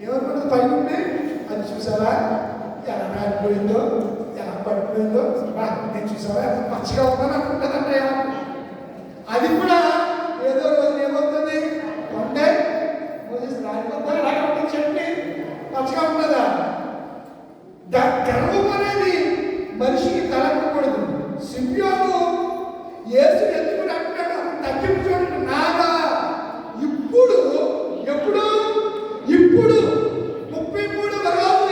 ఏమనుకుంటుంది? పైన ఉండి అది చూసావా ఎలా రాలిపోయిందో, ఎలా పడిపోయిందో, నేను చూసావా ఎంత పచ్చగా ఉందని అనుకుంటుందంట. అది కూడా ఏదో రోజు ఏమవుతుంది? కొండే రాలిపోతుంది, రాకపోతే చెట్టు పచ్చగా ఉంటుందా? గర్వం అనేది మనిషికి తలకూడదు. సిమ్యోను యేసు ఎత్తుకుని అంటున్నాడు, తగ్గింపు చూడండి, నాదా ఇప్పుడు 33 వరాలు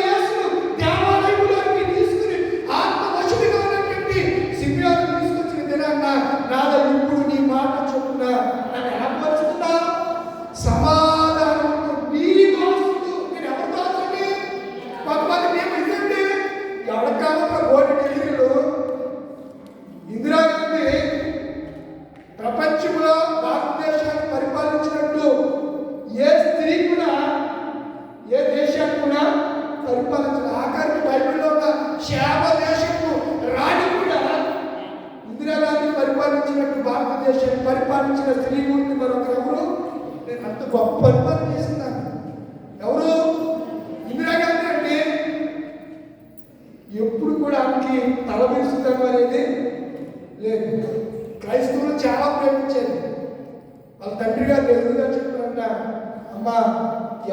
క్షేమ దేశపు రాణి కూడా ఇందిరాగాంధీ పరిపాలించినట్టు భారతదేశాన్ని పరిపాలించిన స్త్రీ గురించి మరొకరెవరు నేను అంత గొప్ప పరిపాలన చేస్తున్నాను. ఎవరు? ఇందిరాగాంధీ అంటే ఎప్పుడు కూడా ఆమెకి తల విరుస్తాను అనేది లేదు. క్రైస్తవులు చాలా ప్రేమించారు. వాళ్ళ తండ్రి గారు ఎదురుగా చెప్పారంట, అమ్మ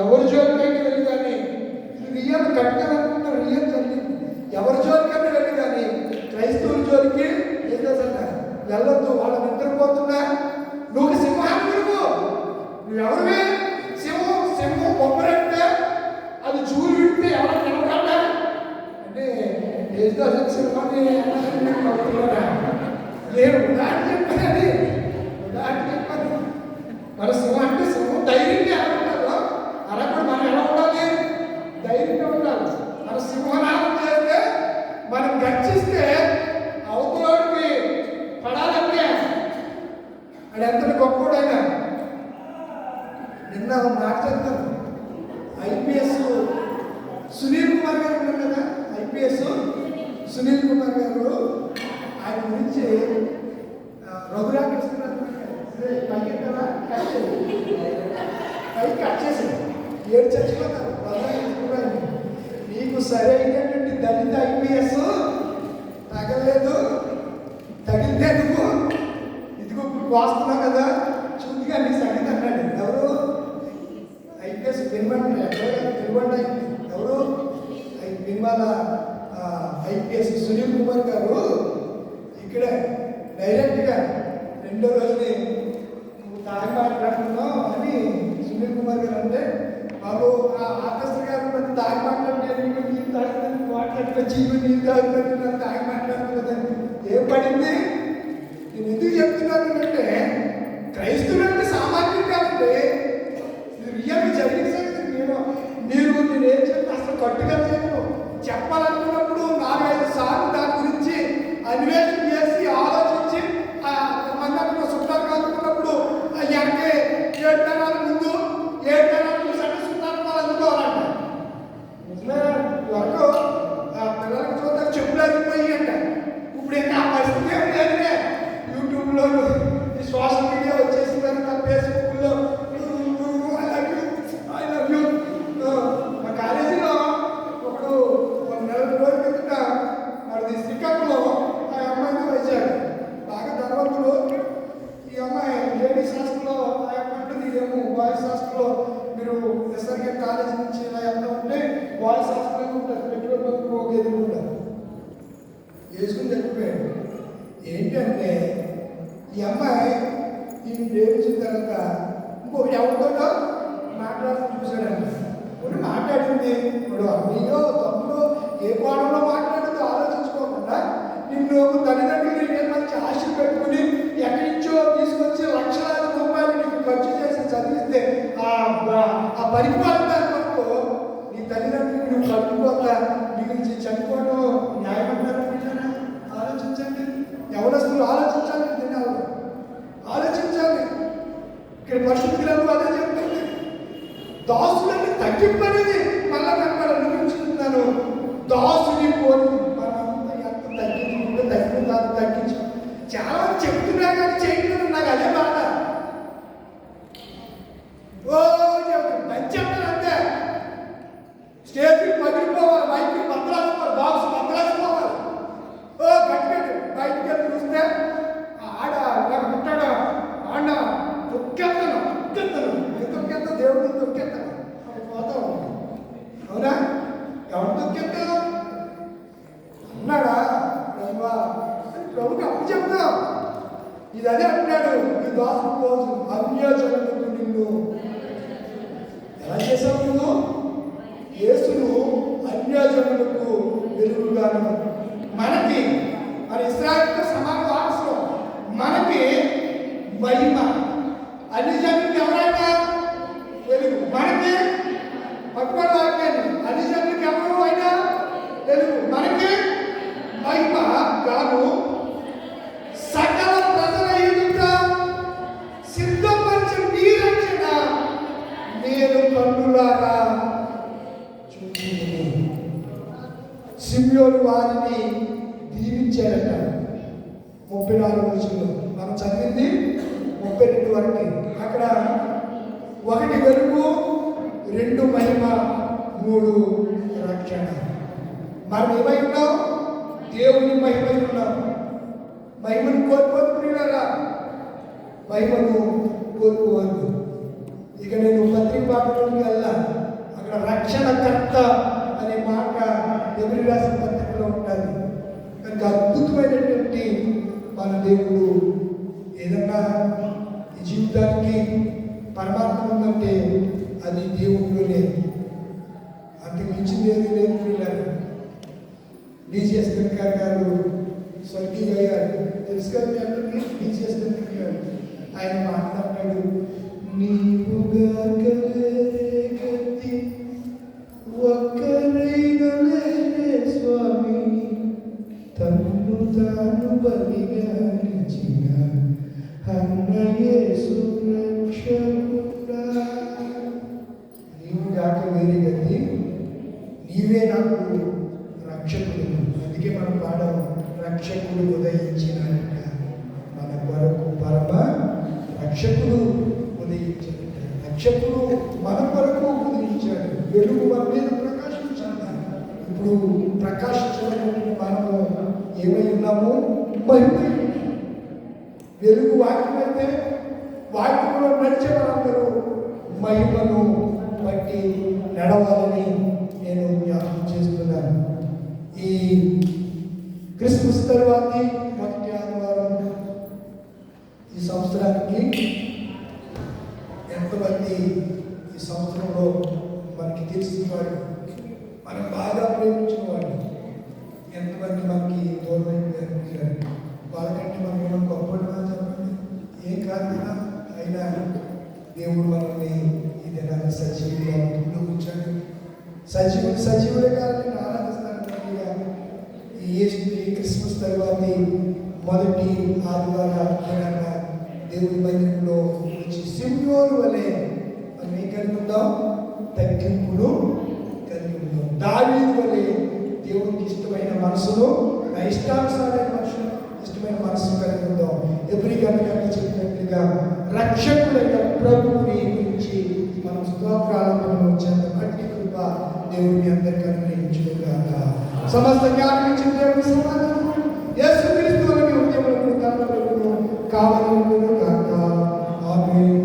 ఎవరి జోలికైనా వెళ్ళి కానీ ఇది రియల్ కట్టాలనుకుంటే రియల్ జరిగింది. ఎవరి జోలికైనా వెళ్ళి కానీ క్రైస్తవుల జోలికి ఏం చేసంట వెళ్ళొద్దు. వాళ్ళ నిద్రపోతున్నా నువ్వు సింహాన్ని విరుగు. నువ్వెవరివే? సింహం సింహం బొమ్మరంటే అది చూరు విడితే ఎవరు నిలబడ్డా అంటే దేశదాసు సింహాన్ని నేను ఉదాహరణ చెప్పాను. ఉదాహరణ చెప్పాను. మన సింహం అంటే సింహం ధైర్యంగా ఎలా ఉండాలో అలా కూడా మనం ఎలా ఉండాలి? ధైర్యంగా ఉండాలి. మన సింహనాదం చేస్తే మనం గర్జిస్తే అవతలోడికి పడాలంటే అది ఎంత గొప్పడైనా. నిన్న మాట్లాడతాను ఐపీఎస్ సునీల్ కుమార్ గారు ఉన్నారు కదా, ఐపీఎస్ సునీల్ కుమార్ గారు ఆయన గురించి రఘురామకృష్ణ పైకి కట్ చేసి ఏడు చచ్చిపోతారు. నీకు సరైనటువంటి దళిత ఐపీఎస్ తగలేదు, తగిలితే నువ్వు ఇదిగో వాస్తున్నావు కదా చూదిగా నీ సంగతి అన్నాడు. ఎవరు? ఐపీఎస్ పెనుమంట ఎవరు? పెనుమాల ఐపీఎస్ సునీల్ కుమార్ గారు ఇక్కడ డైరెక్ట్గా రెండో రోజుని నువ్వు తాగి మాట్లాడుతున్నావు అని సునీల్ కుమార్ గారు అంటే, బాబు ఆకస్టర్ గారు నన్ను తాగి మాట్లాడితే నీళ్ళు తాగుతాను మాట్లాడుకొచ్చి నీళ్ళు తాగుతాను నన్ను తాగి మాట్లాడుతున్నదని ఏం పడింది? నేను ఎందుకు చెప్తున్నాను అంటే క్రైస్తవులు అంటే సామాన్యులు కాదండి. ఇది రియల్గా జరిగిన సంగతి. నేను ఏం చెప్తే అసలు కట్టుగా చెప్పాలనుకున్నప్పుడు 4-5 సార్లు దాని గురించి అన్వేషణ చేసి ఆలోచించి మందప్పుడు సుల్తాన్ కాదుకున్నప్పుడు వెనకే 7 తరాల ముందు 7 తరాల చూసంటే సుల్తాన్ వాళ్ళు అందుకోవాలంట. నిజమే వరకు పిల్లలకి చూద్దాం చెప్పులు అరిగిపోయి అంట. ఇప్పుడు ఇంకా ఆ పరిస్థితి ఏం లేదులే. యూట్యూబ్లో ఈ సోషల్ మీడియా వచ్చేసిందంట, ఫేస్బుక్లో ఐ లవ్ యూ. మా కాలేజీలో ఒకడు 40 రోజుల కిందట అది శ్రీకాకుళంలో ఆ అమ్మాయిని వచ్చాడు. బాగా ధనవంతుడు. ఈ అమ్మాయి లేడీస్ హాస్టల్లో ఆ అమ్మాయి ఇదేమో బాయ్స్ హాస్టల్లో మీరు ఎస్ఆర్కే కాలేజ్ నుంచి ఇలా వెళ్తా ఉంటే బాయ్స్ హాస్టల్ ఉంటుంది, పెట్రోల్ బంక్ ఒక ఎదుర్కొంటారు. వేసుకుని తగ్గిపోయాడు. ఏంటంటే ఈ అమ్మాయి ఈ ప్రేమించిన తర్వాత ఇంకొకటి ఎవరితో మాట్లాడుతూ చూశాడండి. ఇప్పుడు మాట్లాడింది ఇప్పుడు అన్నయ్యో తమ్ముడు ఏ కోణంలో మాట్లాడుతూ ఆలోచించుకోకుండా నిన్ను తల్లిదండ్రులు నీ మీద మంచి ఆశ పెట్టుకుని ఎక్కడి నుంచో తీసుకొచ్చి లక్షలాది రూపాయలు నీకు ఖర్చు చేసి చదివిస్తే ఆ పరిపాలన వరకు నీ తల్లిదండ్రులు నువ్వు కట్టుకోక మిగిలించి చనిపోవడం న్యాయమంటారా? ఆలోచించండి. ఎవరస్తులు ఆలోచించాలి. తినాలి, ఆలోచించాలి. ఇక్కడ పరిశుద్ధ గ్రంథం అదే చెప్తుంది. దాసులని తగ్గింపనేది మళ్ళా కనపడాలి. చూస్తున్నాను దాసుని పోని మనంతా ఎంత తగ్గించుకుంటే తగ్గించు. చాలా చెప్తున్నా కానీ చేయకుండా నాకు అదే బాధ. ఓ చెప్తాను అంతే. స్టేజ్కి పగిలిపోవాలి, మైకి బద్దలాసిపోవాలి, బాక్స్ బద్దలాసిపోవాలి. ఓ గట్టి బయటికి వెళ్ళి చూస్తే ఆడ ఉంటాడు ఆడ తొక్కేస్తాను తొక్కేస్తా దేవుడిని తొక్కేస్తాను పోతా ఉంటాను. అవునా? ఎవరు తొక్కేస్తాను అన్నాడా ప్రభుకి అప్పుడు చెప్తాం. ఇది అదే అంటున్నాడు, ఈ దాసు రోజు అన్యోజనులకు నిన్ను ఎలా చేసావు? నువ్వు యేసును అన్యోజనులకు వెలుగుగాను మనకి మన ఇశ్రాయేలుతో సమాన వారసులు, మనకి మహిమ. అన్ని జనులకు ఎవరైనా వెలుగు, మనకి పట్టుబడి వాక్యాన్ని అన్ని జనులకు ఎవరు అయినా వెలుగు, మనకి మహిమ గాను సకల ప్రజల ఎదుట సిద్ధపరిచిన నీ రక్షణ నేను కన్నులారా చూసి. సిమియోను వారిని దీవించారట. 34 వచనంలో మనం చదివింది 32 వరకు. అక్కడ 1 వెలుగు, 2 మహిమ, 3 రక్షణ. మనం ఏమై ఉన్నాం? దేవుని మహిమై ఉన్నాం. మహిమను కోల్పోదు ప్రియులారా, మహిమను కోల్పోవద్దు. ఇక నేను పత్రిక పాఠంలోకి వెళ్ళా. అక్కడ రక్షణకర్త అనే మాట ఎవరి రాసిన పత్రికలో ఉంటుంది. కనుక అద్భుతమైనటువంటి మన దేవుడు. ఏదన్నా ఈ జీవితానికి పరమాత్మ ఉందంటే అది దేవుడిలోనే, అంతకు మించింది ఏది లేదు పిల్లలు. డిసిఎస్ వెంకయ్య గారు స్వర్గీయ అయ్యారు, తెలుసు కదా మీ అందరికీ. డిసిఎస్ వెంకయ్య గారు ఆయన మాట్లాడాడు, నీవుగా గతి ఒక్కరైనా లేనే స్వామి, తన్ను తాను బలిగా ఇచ్చిన అన్నయేసు రక్షకుడా. నీవు కాక వేరే గతి, నీవే నాకు రక్షకుడు. అందుకే మనం పాడము, రక్షకుడు ఉదయించినాక మన కొరకు పరమ రక్షకుడు ఉదయించాడు. రక్షకుడు మన కొరకు ఉదయించాడు. వెలుగు మన మీద ప్రకాశించాలి. ఇప్పుడు ప్రకాశించడానికి మనము ఏమై ఉన్నాము? మహిమ. వెలుగు వాక్యం అయితే వాక్యంలో నడిచే వాళ్ళందరూ మహిమను బట్టి నడవాలని నేను జ్ఞాపకం చేస్తున్నాను. ఈ క్రిస్మస్ తర్వాతి మొదటి ఆదివారం ఈ సంవత్సరానికి ఎంతమంది ఈ సంవత్సరంలో మనకి తెలిసిన వాళ్ళు, మనం బాగా ప్రేమించిన వాళ్ళు ఎంతమంది మనకి దూరమైపోయారు? వాళ్ళకంటే మనం ఏమైనా గొప్పగా చెప్పండి, ఏం కాదు కదా. అయినా దేవుడు మనల్ని ఈ దినాన్ని సజీవులుగా ఉంచాడు. సజీవులే కాదని ఆరాధిస్తాను. ఈ క్రిస్మస్ తర్వాత మొదటి ఆదివారం దేవుడి మందిరంలో వచ్చి సిమియోను వలె మనం ఏం కలిగి ఉందాం? తగ్గింపులు కలిగి ఉందాం. దావీదు వలె దేవుడికి ఇష్టమైన మనసును, నా ఇష్టానుసారమైన మనసును, ఇష్టమైన మనసును కలిగి ఉందాం. ఎవ్రీ గంట చెప్పినట్లుగా రక్షకుడైన ప్రభువుని గురించి మనం స్తోత్రాలను వచ్చేంత గట్టి కృప దేవుడిని అందరికీ అనుగ్రహించుగాక. సమస్త జ్ఞానం ఇచ్చిన దేవుని సమాధానం యేసుక్రీస్తు అనే ఉద్యమంలో కనబడును కావాలను గాక. ఆమేన్.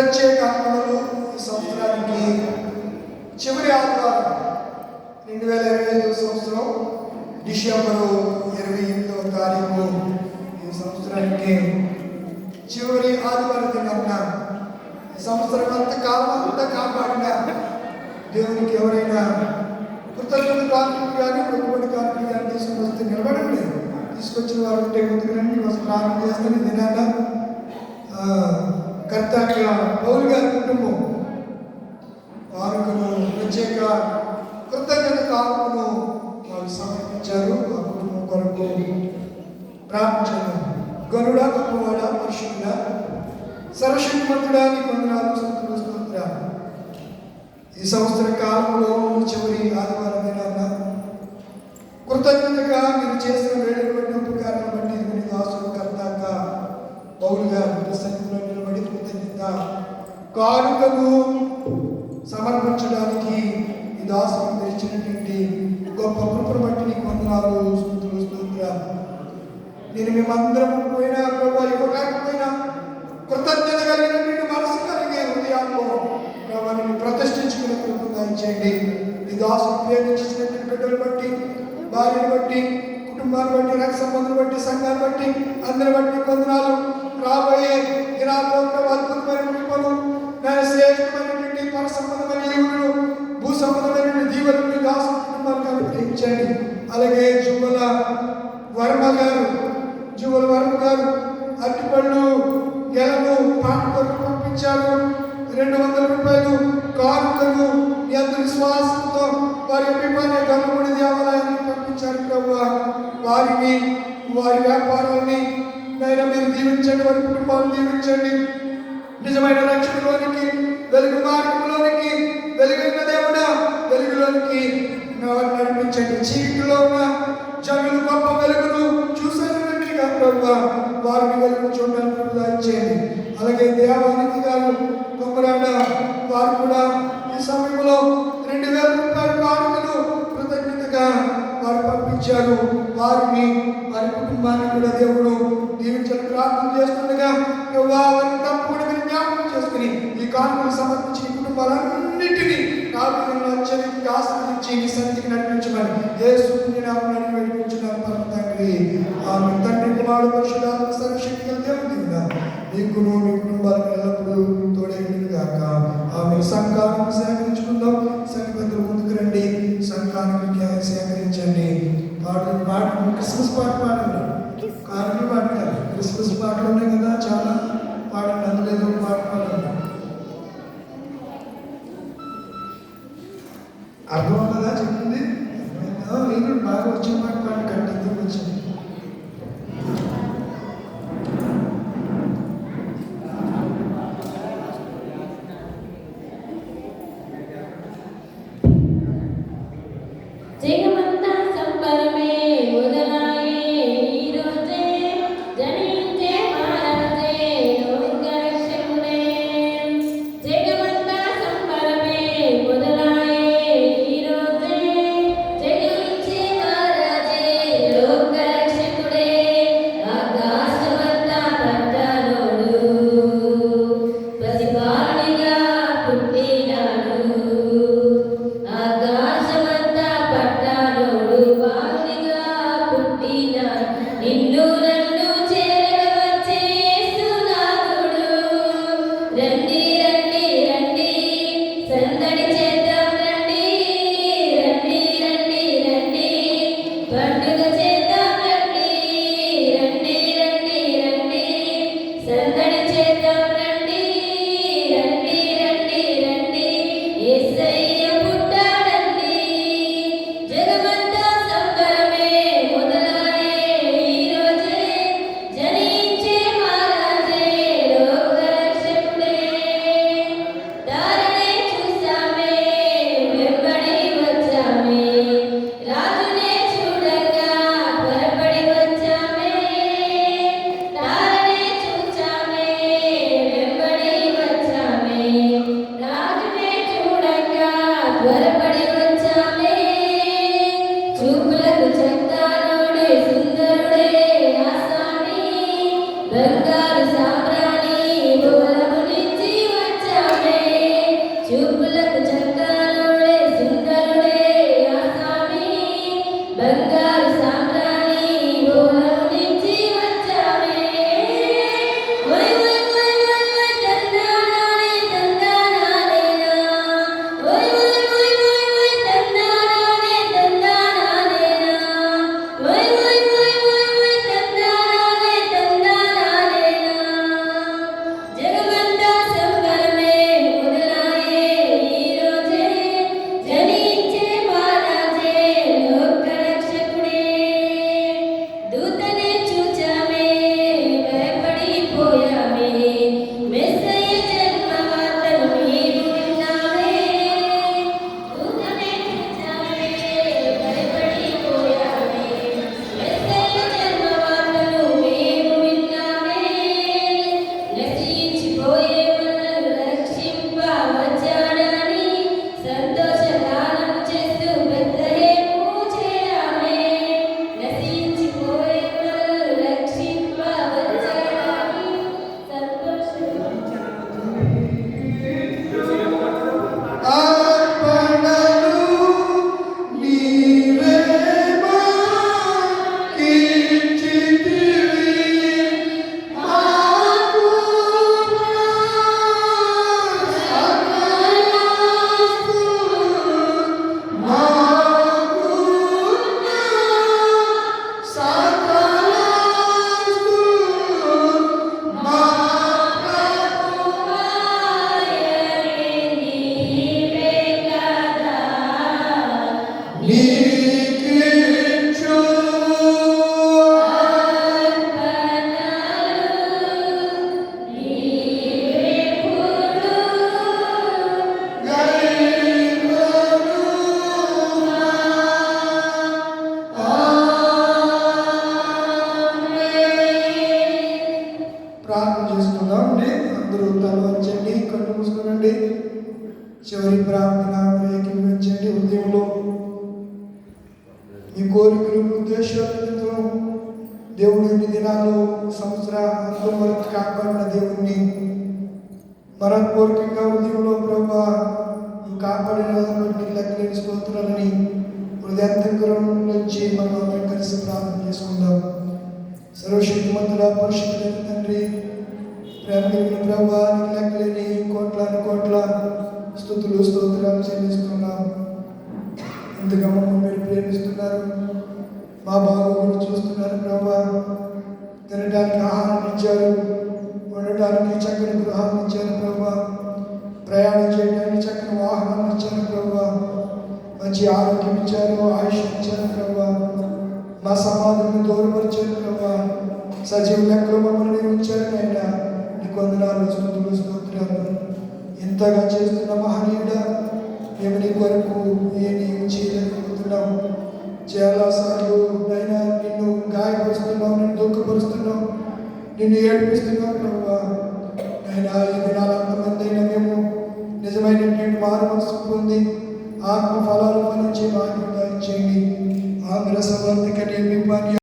ప్రత్యేక ఆత్మలు ఈ సంవత్సరానికి చివరి ఆదివారం 2025 సంవత్సరం డిసెంబరు 28వ తారీఖు ఈ సంవత్సరానికి చివరి ఆదివారం దినాన ఈ సంవత్సరం కాలం అంతా కాపాడిన దేవునికి ఎవరైనా కృతజ్ఞత కానుకలు కానీ మొక్కుబడి కానుకలు కానీ తీసుకుని వస్తే నిలబడండి. తీసుకొచ్చిన వారు ఉంటే ముందుకు రండి. ప్రారంభం చేస్తాను. దినాన కర్త పౌలు గారి కుటుంబం వారుకును ప్రత్యేక కృతజ్ఞత కానుకను వారు సమర్పించారు. ఆ కుటుంబం కొరకు ప్రార్థించారు. గరుడ గొప్పవాడ పరిశుద్ధ సర్వశక్తిమంతుడా నీకు వందనాలు, స్తుతులు, స్తోత్రాలు. ఈ సంవత్సర కాలంలో చివరి ఆదివారం దినాన కృతజ్ఞతగా మీరు చేసిన వేడుకటువంటి ఉపకారాన్ని బట్టి మీ దాసుడు కర్తాక పౌలు గారు సన్నిధిలో నిలబడి కృతజ్ఞత కానుకను సమర్పించడానికి ఈ దాసుడు తెచ్చినటువంటి గొప్ప కృపను బట్టి నీకు వందనాలు, స్తుతులు, స్తోత్రాలు. నేను మేమందరం పోయినా ప్రభావ ఇవ్వకపోయినా కృతజ్ఞత కలిగినటువంటి మనసు కలిగే హృదయాల్లో ప్రభావాన్ని ప్రతిష్ఠించుకునే కృప దయచేయండి. ఈ దాసుడు ప్రేమించినటువంటి బిడ్డలు బట్టి, భార్యను బట్టి, కుటుంబాన్ని బట్టి, రక్త సంబంధం బట్టి, సంఘాన్ని బట్టి, అందరి బట్టి వందనాలు. రాబోయే దినాల్లో అద్భుతమైన కృపను, శ్రేష్టమైనటువంటి పర సంబంధమైన ఈవులు, భూ సంబంధమైనటువంటి దీవెనలు దాసు కుటుంబానికి అనుగ్రహించండి. అలాగే జువ్వల వర్మ గారు అరటిపళ్ళు గెలను పాట కొరకు పంపించారు. 200 రూపాయలు కానుకలు మీ అందరి విశ్వాసంతో వారి అభిమాన గనుడి దేవాలయానికి పంపించారు. ప్రభు వారిని, వారి వ్యాపారాన్ని నైనా మీరు దీవించండి. వారి కుటుంబాలను దీవించండి. నిజమైన రక్షణలోనికి, వెలుగు మార్గంలోనికి, వెలుగైన దేవుడా వెలుగులోనికి నడిపించండి. చీకటిలో ఉన్న జనులు గొప్ప వెలుగును చూసేటట్టుగా ప్రభు వారిని వెలుగు చూడడానికి ప్రదాయించేయండి. అలాగే దేవానికి గారు కొమ్మరాడ వారు కూడా ఈ సమయంలో 2000 రూపాయల కానుకలు కృతజ్ఞతగా వారు పంపించారు. వారిని, వారి కుటుంబాన్ని కూడా దేవుడు దీవించని ప్రార్థన చేస్తుండగా వారిని తప్పకుండా మీరు జ్ఞాపకం చేసుకుని ఈ కానుకలు సమర్పించి ఈ కుటుంబాలన్నింటినీ అత్యధికంగా ఆశ్రయించి ఈ సన్నిధికి నడిపించమని యేసు నామమున నడిపించున్నాను పరమ తండ్రి. ఆమె తండ్రి కుమారుడు పరిశుద్ధాత్మ సర్వశక్తి గల దేవునిగా నీకును మీ కుటుంబాలకు ఎల్లప్పుడూ తోడైండును గాక. ఆమె సంఘానికి సేకరించుకుందాం. సంఘపెద్దలు ముందుకు రండి. సంఘానికి సేకరించండి. పాటలు క్రిస్మస్ పాట పాడండి. కానుకలు పాడతారు. క్రిస్మస్ పాటలు ఉన్నాయి కదా, చాలా పాడండి. అందులో ఏదో పాట పాడండి. అర్థం అవుతుందా చెప్పింది? మీరు బాగా వచ్చిన మాట పాట కట్టింది వచ్చింది. జగమంతా సంబరమే మొదలాయే ఈరోజే జనించే మహారాజే అండి. అందరూ తల వంచండి, కళ్ళు మూసుకోనండి. చివరి ప్రార్థన ఏకీభవించండి. హృదయంలో ఈ కోరికలు ఉద్దేశాలతో దేవుడు ఇన్ని దినాలు సంవత్సరాంతం వరకు కాపాడిన దేవుణ్ణి మనపూర్వకంగా హృదయంలో ప్రభా నువ్వు కాపాడిన బట్టి లెక్కలేని స్తోత్రాలని హృదయాంతరం నుంచి మనం అందరం కలిసి ప్రార్థన చేసుకుందాం. సర్వశక్తిమంతుడ పరిశుద్ధుడైన తండ్రి, ప్రేమ కలిగిన ప్రభా నీకు లెక్కలేని కోట్ల స్తుతులు స్తోత్రాలు చెల్లిస్తున్నాం. ఇంతగా మమ్మల్ని మీరు ప్రేమిస్తున్నారు, మా బాగోగులు చూస్తున్నారు ప్రభా. తినడానికి ఆహారం ఇచ్చారు, ఉండటానికి చక్కని గృహాన్ని ఇచ్చారు ప్రభా. ప్రయాణం చేయడానికి చక్కని వాహనాన్ని ఇచ్చారు ప్రభా. మంచి ఆరోగ్యం ఇచ్చారు, ఆయుష్ ఇచ్చారు ప్రభా. మా సమాధిని దూరపరిచారు ప్రభా. సజీవ లెక్కలు మమ్మల్ని ఉంచారు అయినా నీకు వందనాలు, స్తుతులు స్తోత్రాలు. ఇంతగా చేస్తున్న మహనీయుడా, మేము నీ కొరకు ఏమి చేయలేకపోతున్నాం. చాలాసార్లు అయినా నిన్ను గాయపరుస్తున్నాం, నిన్ను దుఃఖపరుస్తున్నాం, నిన్ను ఏడిపిస్తున్నాం ప్రభా. అయినా ఈ దినాలు అంతమంది అయినా మేము నిజమైనటువంటి మారు మనసు పొంది ఆత్మ ఫలాలు ఫలించే భాగ్యంగా ఇచ్చేయండి. ఆంధ్ర సమర్థిక నిర్మిపాన్ని